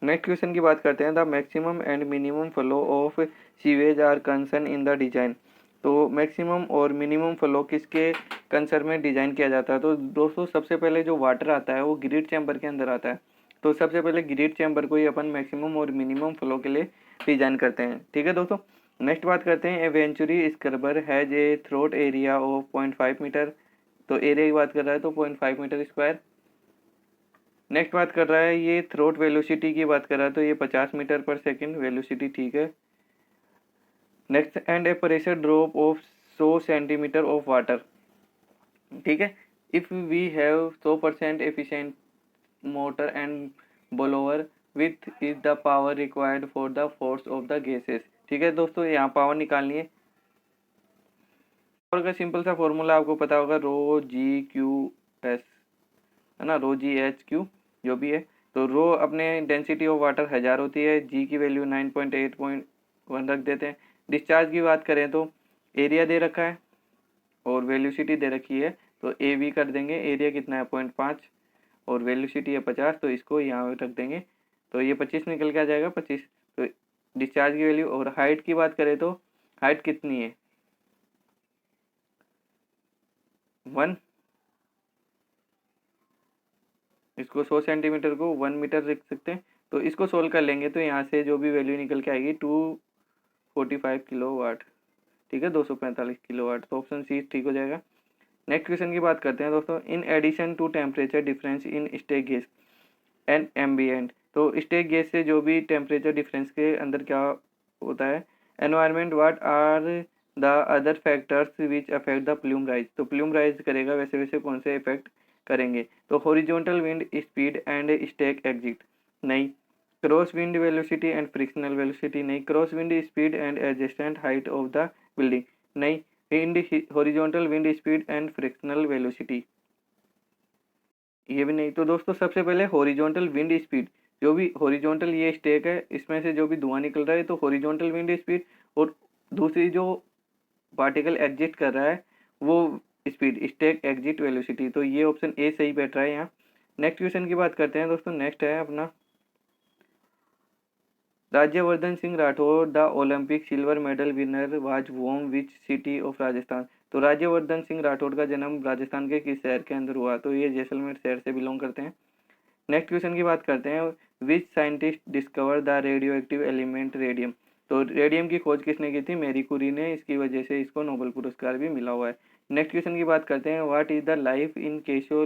नेक्स्ट क्वेश्चन की बात करते हैं the maximum and minimum flow of sewage are concern in the design. तो मैक्सिमम और मिनिमम फ्लो किसके कंसर्न में डिजाइन किया जाता है? तो दोस्तों सबसे पहले जो वाटर आता है वो ग्रिड चैम्बर के अंदर आता है। तो सबसे पहले ग्रिड चैम्बर को ही अपन मैक्सिमम और मिनिमम फ्लो के लिए डिजाइन करते हैं। ठीक है दोस्तों। नेक्स्ट बात करते हैं a venturi scrubber has a throat area of 0.5 metre. तो एरिया की बात कर रहा है तो 0.5 मीटर स्क्वायर। नेक्स्ट बात कर रहा है ये थ्रोट वेलोसिटी की बात कर रहा है, तो ये 50 मीटर पर सेकेंड वेलोसिटी। ठीक है। Next and a pressure drop of 100 centimetre of water. ठीक है। If we have 100% efficient motor and blower with is the power required for the force of the gases. ठीक है दोस्तों, यहाँ power निकालनी है। पावर का सिंपल सा फॉर्मूला आपको पता होगा, रो जी क्यू एस, है ना, रो जी एच क्यू जो भी है। तो रो अपने डेंसिटी ऑफ वाटर 1000 होती है, जी की वैल्यू 9.8.1 रख देते हैं। डिस्चार्ज की बात करें तो एरिया दे रखा है और वेलोसिटी दे रखी है, तो ए वी कर देंगे। एरिया कितना है 0.5 और वेलोसिटी है 50, तो इसको यहाँ रख देंगे। तो ये 25 निकल के आ जाएगा 25। तो डिस्चार्ज की वैल्यू। और हाइट की बात करें तो हाइट कितनी है 1। इसको 100 सेंटीमीटर को 1 मीटर रख सकते हैं। तो इसको सोल्व कर लेंगे तो यहाँ से जो भी वैल्यू निकल के आएगी 245 किलो वाट। ठीक है, 245 किलो वाट। तो ऑप्शन सी ठीक हो जाएगा। नेक्स्ट क्वेश्चन की बात करते हैं दोस्तों। In addition to temperature difference in state gas and ambient. तो स्टेट गैस से जो भी टेम्परेचर डिफरेंस के अंदर क्या होता है, environment, what are the other factors which affect the plume rise. तो प्लूम राइज करेगा वैसे वैसे कौन से इफेक्ट करेंगे? तो horizontal wind speed and stack exit नहीं। Cross wind velocity and frictional velocity नहीं। Cross wind speed and adjacent height of the building नहीं। Wind horizontal wind speed and frictional velocity ये भी नहीं। तो दोस्तों सबसे पहले हॉरिजॉन्टल विंड स्पीड, जो भी हॉरिजॉन्टल ये स्टेक है इसमें से जो भी धुआं निकल रहा है तो हॉरिजॉन्टल विंड स्पीड, और दूसरी जो पार्टिकल एग्जिट कर रहा है वो स्पीड, स्टेक एग्जिट वेलोसिटी। तो ये ऑप्शन ए सही बैठ रहा है यहाँ। नेक्स्ट क्वेश्चन की बात करते हैं दोस्तों। नेक्स्ट है अपना Rajyavardhan Singh Rathore the Olympic silver medal winner was whom which city of Rajasthan. तो राज्यवर्धन सिंह राठौर का जन्म राजस्थान के किस शहर के अंदर हुआ? तो ये जैसलमेर शहर से बिलोंग करते हैं। नेक्स्ट क्वेश्चन की बात करते हैं। Which scientist discover the radio active element radium. तो रेडियम की खोज किसने की थी? मैरी कुरी ने। इसकी वजह से इसको नोबेल पुरस्कार भी मिला हुआ है। नेक्स्ट क्वेश्चन की बात करते हैं। What is the life in case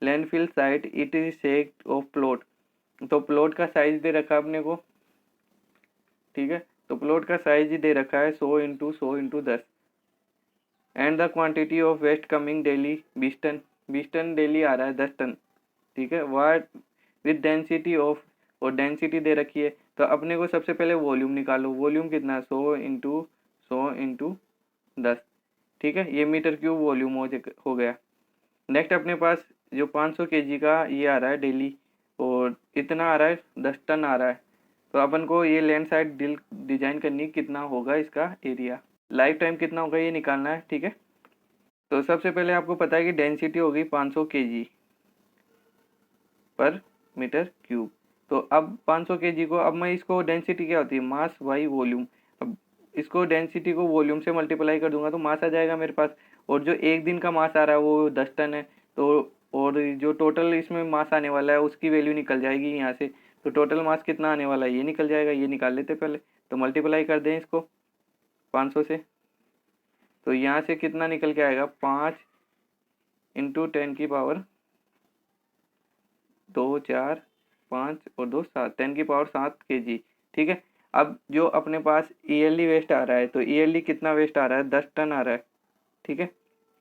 landfill site it is sake of plot. तो प्लॉट का साइज दे रखा है अपने को। ठीक है, तो प्लॉट का साइज दे रखा है 100 × 10 and the quantity of waste coming daily 20 ton. 20 ton daily आ रहा है, 10 टन। ठीक है, वाट विद डेंसिटी ऑफ, और डेंसिटी दे रखी है। तो अपने को सबसे पहले वॉल्यूम निकालो। वॉल्यूम कितना है 100 × 10। ठीक है, ये मीटर क्यूब वॉल्यूम हो गया। नेक्स्ट अपने पास जो 500 kg का ये आ रहा है डेली, और इतना आ रहा है 10 टन आ रहा है। तो अपन को ये लैंड साइड डिजाइन करनी, कितना होगा इसका एरिया, लाइफ टाइम कितना होगा ये निकालना है। ठीक है, तो सबसे पहले आपको पता है कि डेंसिटी होगी 500 kg पर मीटर क्यूब। तो अब 500 kg को, अब मैं इसको डेंसिटी क्या होती है, मास बाई वॉल्यूम। अब इसको डेंसिटी को वॉल्यूम से मल्टीप्लाई कर दूंगा तो मास आ जाएगा मेरे पास। और जो एक दिन का मास आ रहा है वो 10 टन है। तो और जो टोटल इसमें मास आने वाला है उसकी वैल्यू निकल जाएगी यहाँ से। तो टोटल मास कितना आने वाला है ये निकल जाएगा। ये निकाल लेते पहले, तो मल्टीप्लाई कर दें इसको 500 से। तो यहाँ से कितना निकल के आएगा, 5 × 10⁻², 4 5 और 2 7, 10⁻7 kg। ठीक है, अब जो अपने पास ईयरली वेस्ट आ रहा है, तो ईयरली कितना वेस्ट आ रहा है, 10 टन आ रहा है। ठीक है,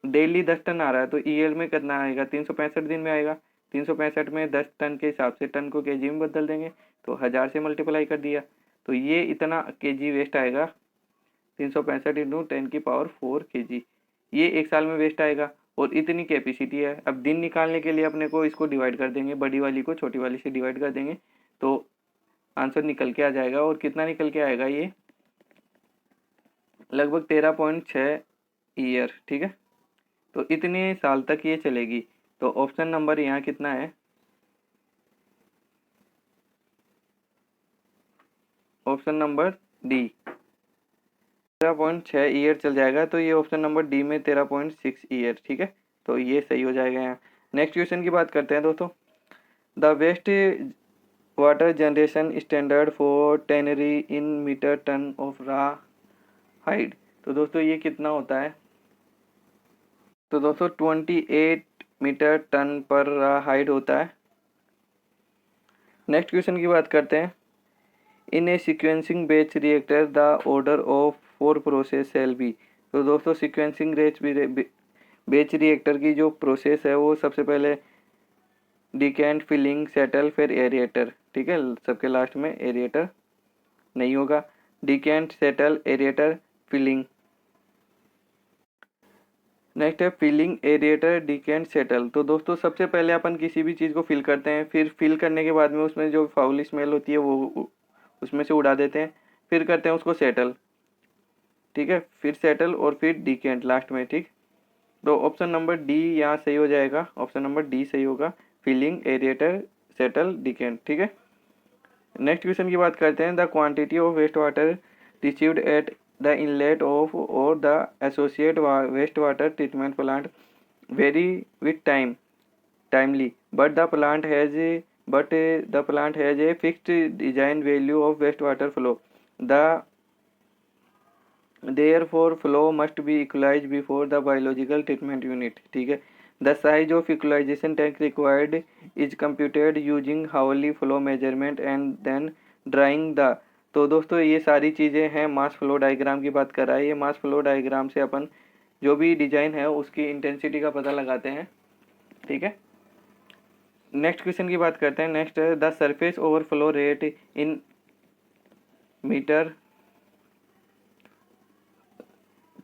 डेली 10 टन आ रहा है, तो ईयर में कितना आएगा, 365 दिन में आएगा। 365 में 10 टन के हिसाब से टन को केजी में बदल देंगे, तो 1000 से मल्टीप्लाई कर दिया। तो ये इतना केजी वेस्ट आएगा, 365 × 10⁻4 kg। ये एक साल में वेस्ट आएगा। और इतनी कैपेसिटी है। अब दिन निकालने के लिए अपने को इसको डिवाइड कर देंगे, बड़ी वाली को छोटी वाली से डिवाइड कर देंगे तो आंसर निकल के आ जाएगा। और कितना निकल के आएगा, ये लगभग 13.6 ईयर। ठीक है, तो इतने साल तक ये चलेगी। तो ऑप्शन नंबर यहाँ कितना है, ऑप्शन नंबर डी, 13.6 ईयर चल जाएगा। तो ये ऑप्शन नंबर डी में 13.6 ईयर। ठीक है, तो ये सही हो जाएगा यहाँ। नेक्स्ट क्वेश्चन की बात करते हैं दोस्तों। The waste water generation standard for tannery in metre tonne of raw hide. तो दोस्तों ये कितना होता है, तो दोस्तों 28 मीटर टन पर रा हाइट होता है। नेक्स्ट क्वेश्चन की बात करते हैं। In a sequencing batch reactor the order of 4 process shall be. तो दोस्तों सीक्वेंसिंग बैच रिएक्टर की जो प्रोसेस है वो सबसे पहले डिकेंट, फिलिंग, सेटल, फिर एरिएटर। ठीक है, सबके लास्ट में एरिएटर नहीं होगा। Decant, settle, एरिएटर, filling. नेक्स्ट है फिलिंग, एरिएटर, डिकेंट, सेटल। तो दोस्तों सबसे पहले अपन किसी भी चीज़ को फिल करते हैं, फिर फिल करने के बाद में उसमें जो फाउल स्मेल होती है वो उसमें से उड़ा देते हैं, फिर करते हैं उसको सेटल। ठीक है, फिर सेटल और फिर डिकेंट लास्ट में। ठीक, तो ऑप्शन नंबर डी यहाँ सही हो जाएगा, ऑप्शन नंबर डी सही होगा, फिलिंग, एरिएटर, सेटल, डिकेंट। ठीक है, नेक्स्ट क्वेश्चन की बात करते हैं। The quantity of waste water received at the inlet of और the associate waste water treatment plant very with timely, but the plant has a fixed design value of wastewater flow. Therefore flow must be equalized before the biological treatment unit. ठीक है, the size of equalization tank required is computed using Hawley flow measurement and then drawing the। तो दोस्तों ये सारी चीज़ें हैं, mass flow diagram की बात कर रहा है। ये मास फ्लो डायग्राम से अपन जो भी डिजाइन है उसकी इंटेंसिटी का पता लगाते हैं। ठीक है, नेक्स्ट क्वेश्चन की बात करते हैं। नेक्स्ट है the surface overflow rate in metre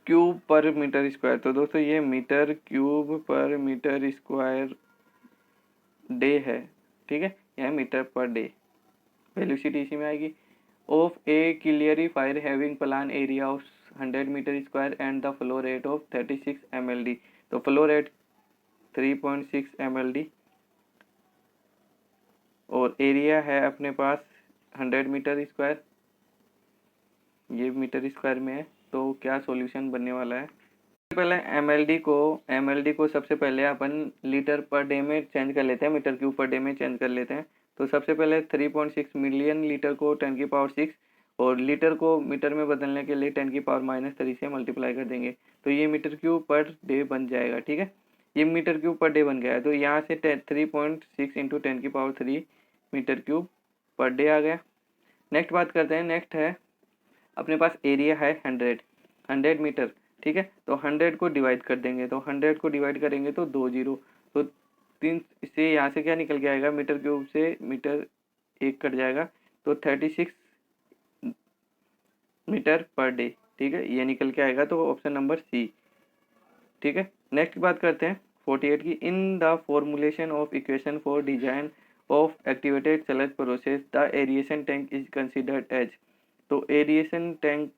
cube per metre square. तो दोस्तों ये metre cube per metre square day है। ठीक है, यह मीटर पर डे, वेलोसिटी इसी में आएगी। Of a clarifier having plan area of 100 metre square and the flow rate of 36 mld। तो फ्लो रेट 3.6 mld और एरिया है अपने पास 100 मीटर स्क्वायर, ये मीटर स्क्वायर में है। तो क्या सॉल्यूशन बनने वाला है, सबसे पहले एमएलडी को सबसे पहले अपन लीटर पर डे में चेंज कर लेते हैं, मीटर क्यूब पर डे में चेंज कर लेते हैं। तो सबसे पहले 3.6 मिलियन लीटर को 10⁶ और लीटर को मीटर में बदलने के लिए 10⁻³ से मल्टीप्लाई कर देंगे तो ये मीटर क्यूब पर डे बन जाएगा। ठीक है, ये मीटर क्यूब पर डे बन गया है। तो यहाँ से 3.6 into 10⁻³ metre cube per day आ गया। नेक्स्ट बात करते हैं। नेक्स्ट है अपने पास एरिया है 100 मीटर। ठीक है, तो 100 को डिवाइड कर देंगे, तो 100 को डिवाइड करेंगे तो 2 जीरो, तो 3 इससे यहाँ से क्या निकल के आएगा, मीटर क्यूब से मीटर 1 कट जाएगा तो 36 मीटर पर डे। ठीक है, ये निकल के आएगा, तो ऑप्शन नंबर सी। ठीक है, नेक्स्ट बात करते हैं 48 की। In the formulation of equation for design of activated sludge process the aeration tank is considered as. तो एरिएशन टैंक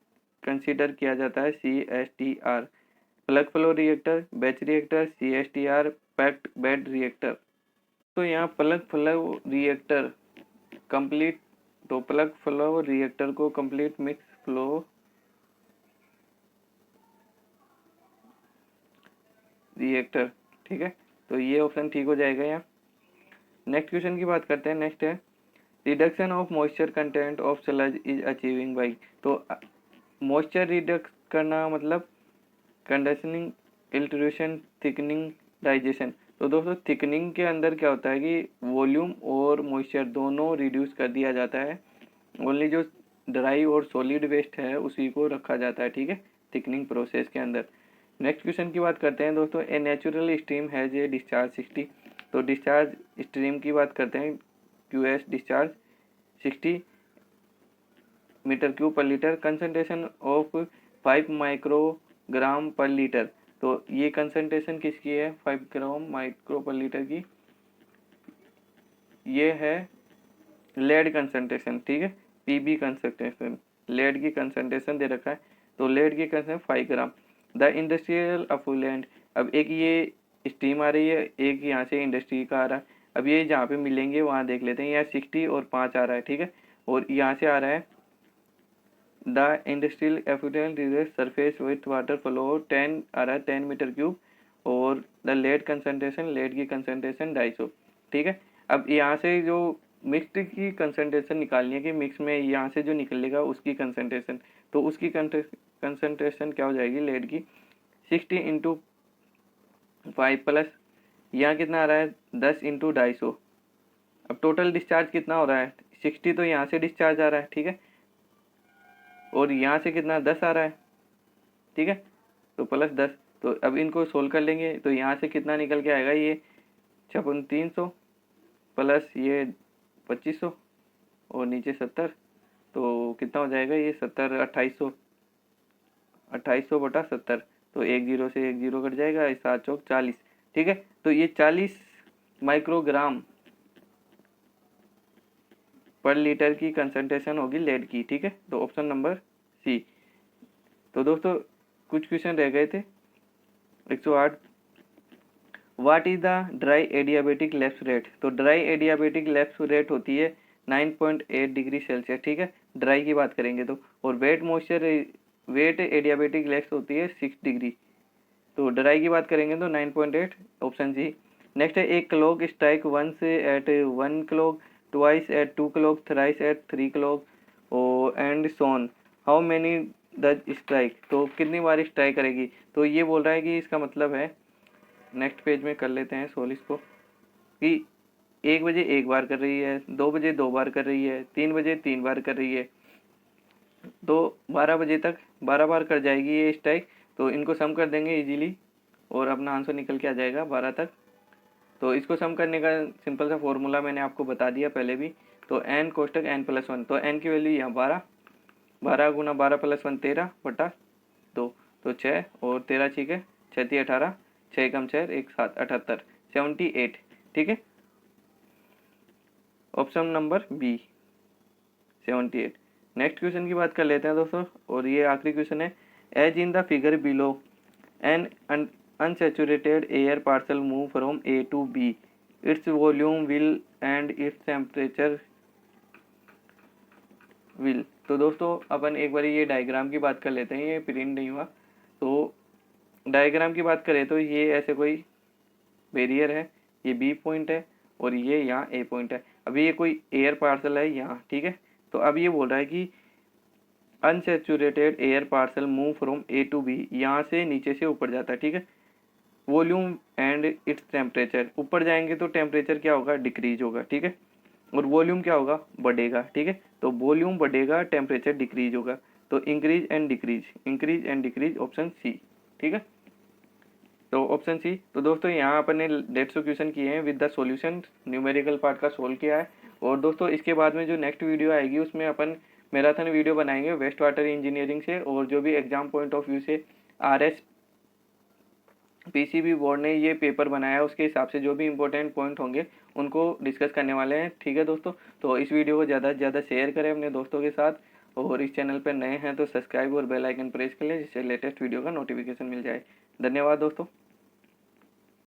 कंसीडर किया जाता है CSTR, plug flow reactor, batch reactor, CSTR, packed bed reactor. तो यहाँ प्लग फ्लो रिएक्टर कंप्लीट, तो plug flow reactor को complete mix flow reactor. ठीक है, तो ये ऑप्शन ठीक हो जाएगा यहाँ। नेक्स्ट क्वेश्चन की बात करते हैं। नेक्स्ट है reduction of moisture content of sludge is achieving by. तो मॉइस्चर रिडक्स करना मतलब कंडेंसिंग, इल्ट्रेशन, थिकनिंग, डाइजेशन। तो दोस्तों थिकनिंग के अंदर क्या होता है कि वॉल्यूम और मॉइस्चर दोनों रिड्यूस कर दिया जाता है, ओनली जो ड्राई और सॉलिड वेस्ट है उसी को रखा जाता है। ठीक है, थिकनिंग प्रोसेस के अंदर। नेक्स्ट क्वेश्चन की बात करते हैं दोस्तों। A natural stream has a discharge 60। तो डिस्चार्ज स्ट्रीम की बात करते हैं। QS डिस्चार्ज 60 मीटर क्यूब पर लीटर, कंसंट्रेशन ऑफ 5 माइक्रोग्राम पर लीटर। तो ये कंसंट्रेशन किसकी है, 5 ग्राम माइक्रो पर लीटर की, ये है लेड कंसंट्रेशन, ठीक है, पीबी कंसंट्रेशन, लेड की कंसंट्रेशन दे रखा है, तो लेड की concentration 5 gram. The industrial affluent, अब एक ये स्टीम आ रही है, एक यहाँ से इंडस्ट्री का आ रहा है, अब ये जहाँ पे मिलेंगे वहाँ देख लेते हैं, यहाँ 60 और 5 आ रहा है, ठीक है, और यहाँ से आ रहा है the industrial effluent surface with water flow 10 आ रहा है 10 मीटर क्यूब, और द लेड कंसंट्रेशन, लेड की कंसंट्रेशन 250, ठीक है। अब यहाँ से जो मिक्स्ड की कंसंट्रेशन निकालनी है कि मिक्स में यहाँ से जो निकलेगा उसकी कंसंट्रेशन, तो उसकी कंसंट्रेशन क्या हो जाएगी लेड की, 60 इंटू 5 प्लस यहाँ कितना आ रहा है 10 इंटू 250। अब टोटल डिस्चार्ज कितना हो रहा है 60, तो यहाँ से डिस्चार्ज आ रहा है, ठीक है, और यहाँ से कितना 10 आ रहा है, ठीक है, तो प्लस 10। तो अब इनको सोल्व कर लेंगे, तो यहाँ से कितना निकल के आएगा, ये 56,300 प्लस ये 2500 और नीचे 70, तो कितना हो जाएगा ये 70 2800, 2800 बटा 70, तो एक जीरो से एक जीरो कट जाएगा, 7 चौक 40, ठीक है। तो ये 40 माइक्रोग्राम पर लीटर की कंसंट्रेशन होगी लेड की, ठीक है, तो ऑप्शन नंबर सी। तो दोस्तों कुछ क्वेश्चन रह गए थे। 108, what is the dry adiabatic lapse rate, तो ड्राई एडियाबेटिक लैप्स रेट होती है 9.8 डिग्री सेल्सियस, ठीक है, ड्राई की बात करेंगे तो, और वेट एडियाबेटिक लैप्स होती है 6 डिग्री, तो ड्राई की बात करेंगे तो 9.8, ऑप्शन सी। नेक्स्ट है एक clock strike once at 1 clock, twice at 2 clock, thrice at 3 clock and so on, how many the strike, तो कितनी बार स्ट्राइक करेगी, तो ये बोल रहा है कि इसका मतलब है, नेक्स्ट पेज में कर लेते हैं सोल्व इसको, कि 1 बजे 1 बार कर रही है, 2 बजे 2 बार कर रही है, 3 बजे 3 बार कर रही है, तो 12 बजे तक 12 बार कर जाएगी ये स्ट्राइक, तो इनको सम कर देंगे इजीली और अपना आंसर निकल के आ जाएगा 12 तक। तो इसको सम करने का सिंपल सा फॉर्मूला मैंने आपको बता दिया पहले भी, तो n कोष्टक n प्लस 1, तो n की वैल्यू यहाँ 12, 12 गुना 12 प्लस 1 13 बटा 2, तो 6 और 13 ठीक है, 6 3 18, 6 कम 6 1 7 78, 78, ठीक है, option number B 78। Next question की बात कर लेते हैं दोस्तों, और ये आखिरी क्वेश्चन है, as in the figure below an unsaturated air parcel move from A to B, its volume will and its temperature will, तो दोस्तों अपन एक बार ये डायग्राम की बात कर लेते हैं, ये प्रिंट नहीं हुआ, तो डायग्राम की बात करें तो ये ऐसे कोई बैरियर है, ये बी पॉइंट है और ये यहाँ ए पॉइंट है, अभी ये कोई एयर पार्सल है यहाँ, ठीक है, तो अब ये बोल रहा है कि unsaturated air parcel move from A to B, यहाँ से नीचे से ऊपर जाता है, ठीक है, वॉल्यूम एंड इट्स टेम्परेचर, ऊपर जाएंगे तो टेम्परेचर क्या होगा डिक्रीज होगा, ठीक है, और वॉल्यूम क्या होगा बढ़ेगा, ठीक है, तो वॉल्यूम बढ़ेगा टेम्परेचर डिक्रीज होगा, तो increase and decrease option C, ठीक है, तो ऑप्शन सी। तो दोस्तों यहाँ अपन ने 150 क्वेश्चन किए हैं with the solution, numerical part का सोल्व किया है, और दोस्तों इसके बाद में जो नेक्स्ट वीडियो आएगी उसमें अपन मैराथन वीडियो बनाएंगे वेस्ट वाटर इंजीनियरिंग से, और जो भी एग्जाम पॉइंट ऑफ व्यू से RS PCB बोर्ड ने ये पेपर बनाया उसके हिसाब से जो भी इंपॉर्टेंट पॉइंट होंगे उनको डिस्कस करने वाले हैं, ठीक है दोस्तों। तो इस वीडियो को ज़्यादा से ज़्यादा शेयर करें अपने दोस्तों के साथ, और इस चैनल पर नए हैं तो सब्सक्राइब और बेल आइकन प्रेस कर लें जिससे लेटेस्ट वीडियो का नोटिफिकेशन मिल जाए। धन्यवाद दोस्तों।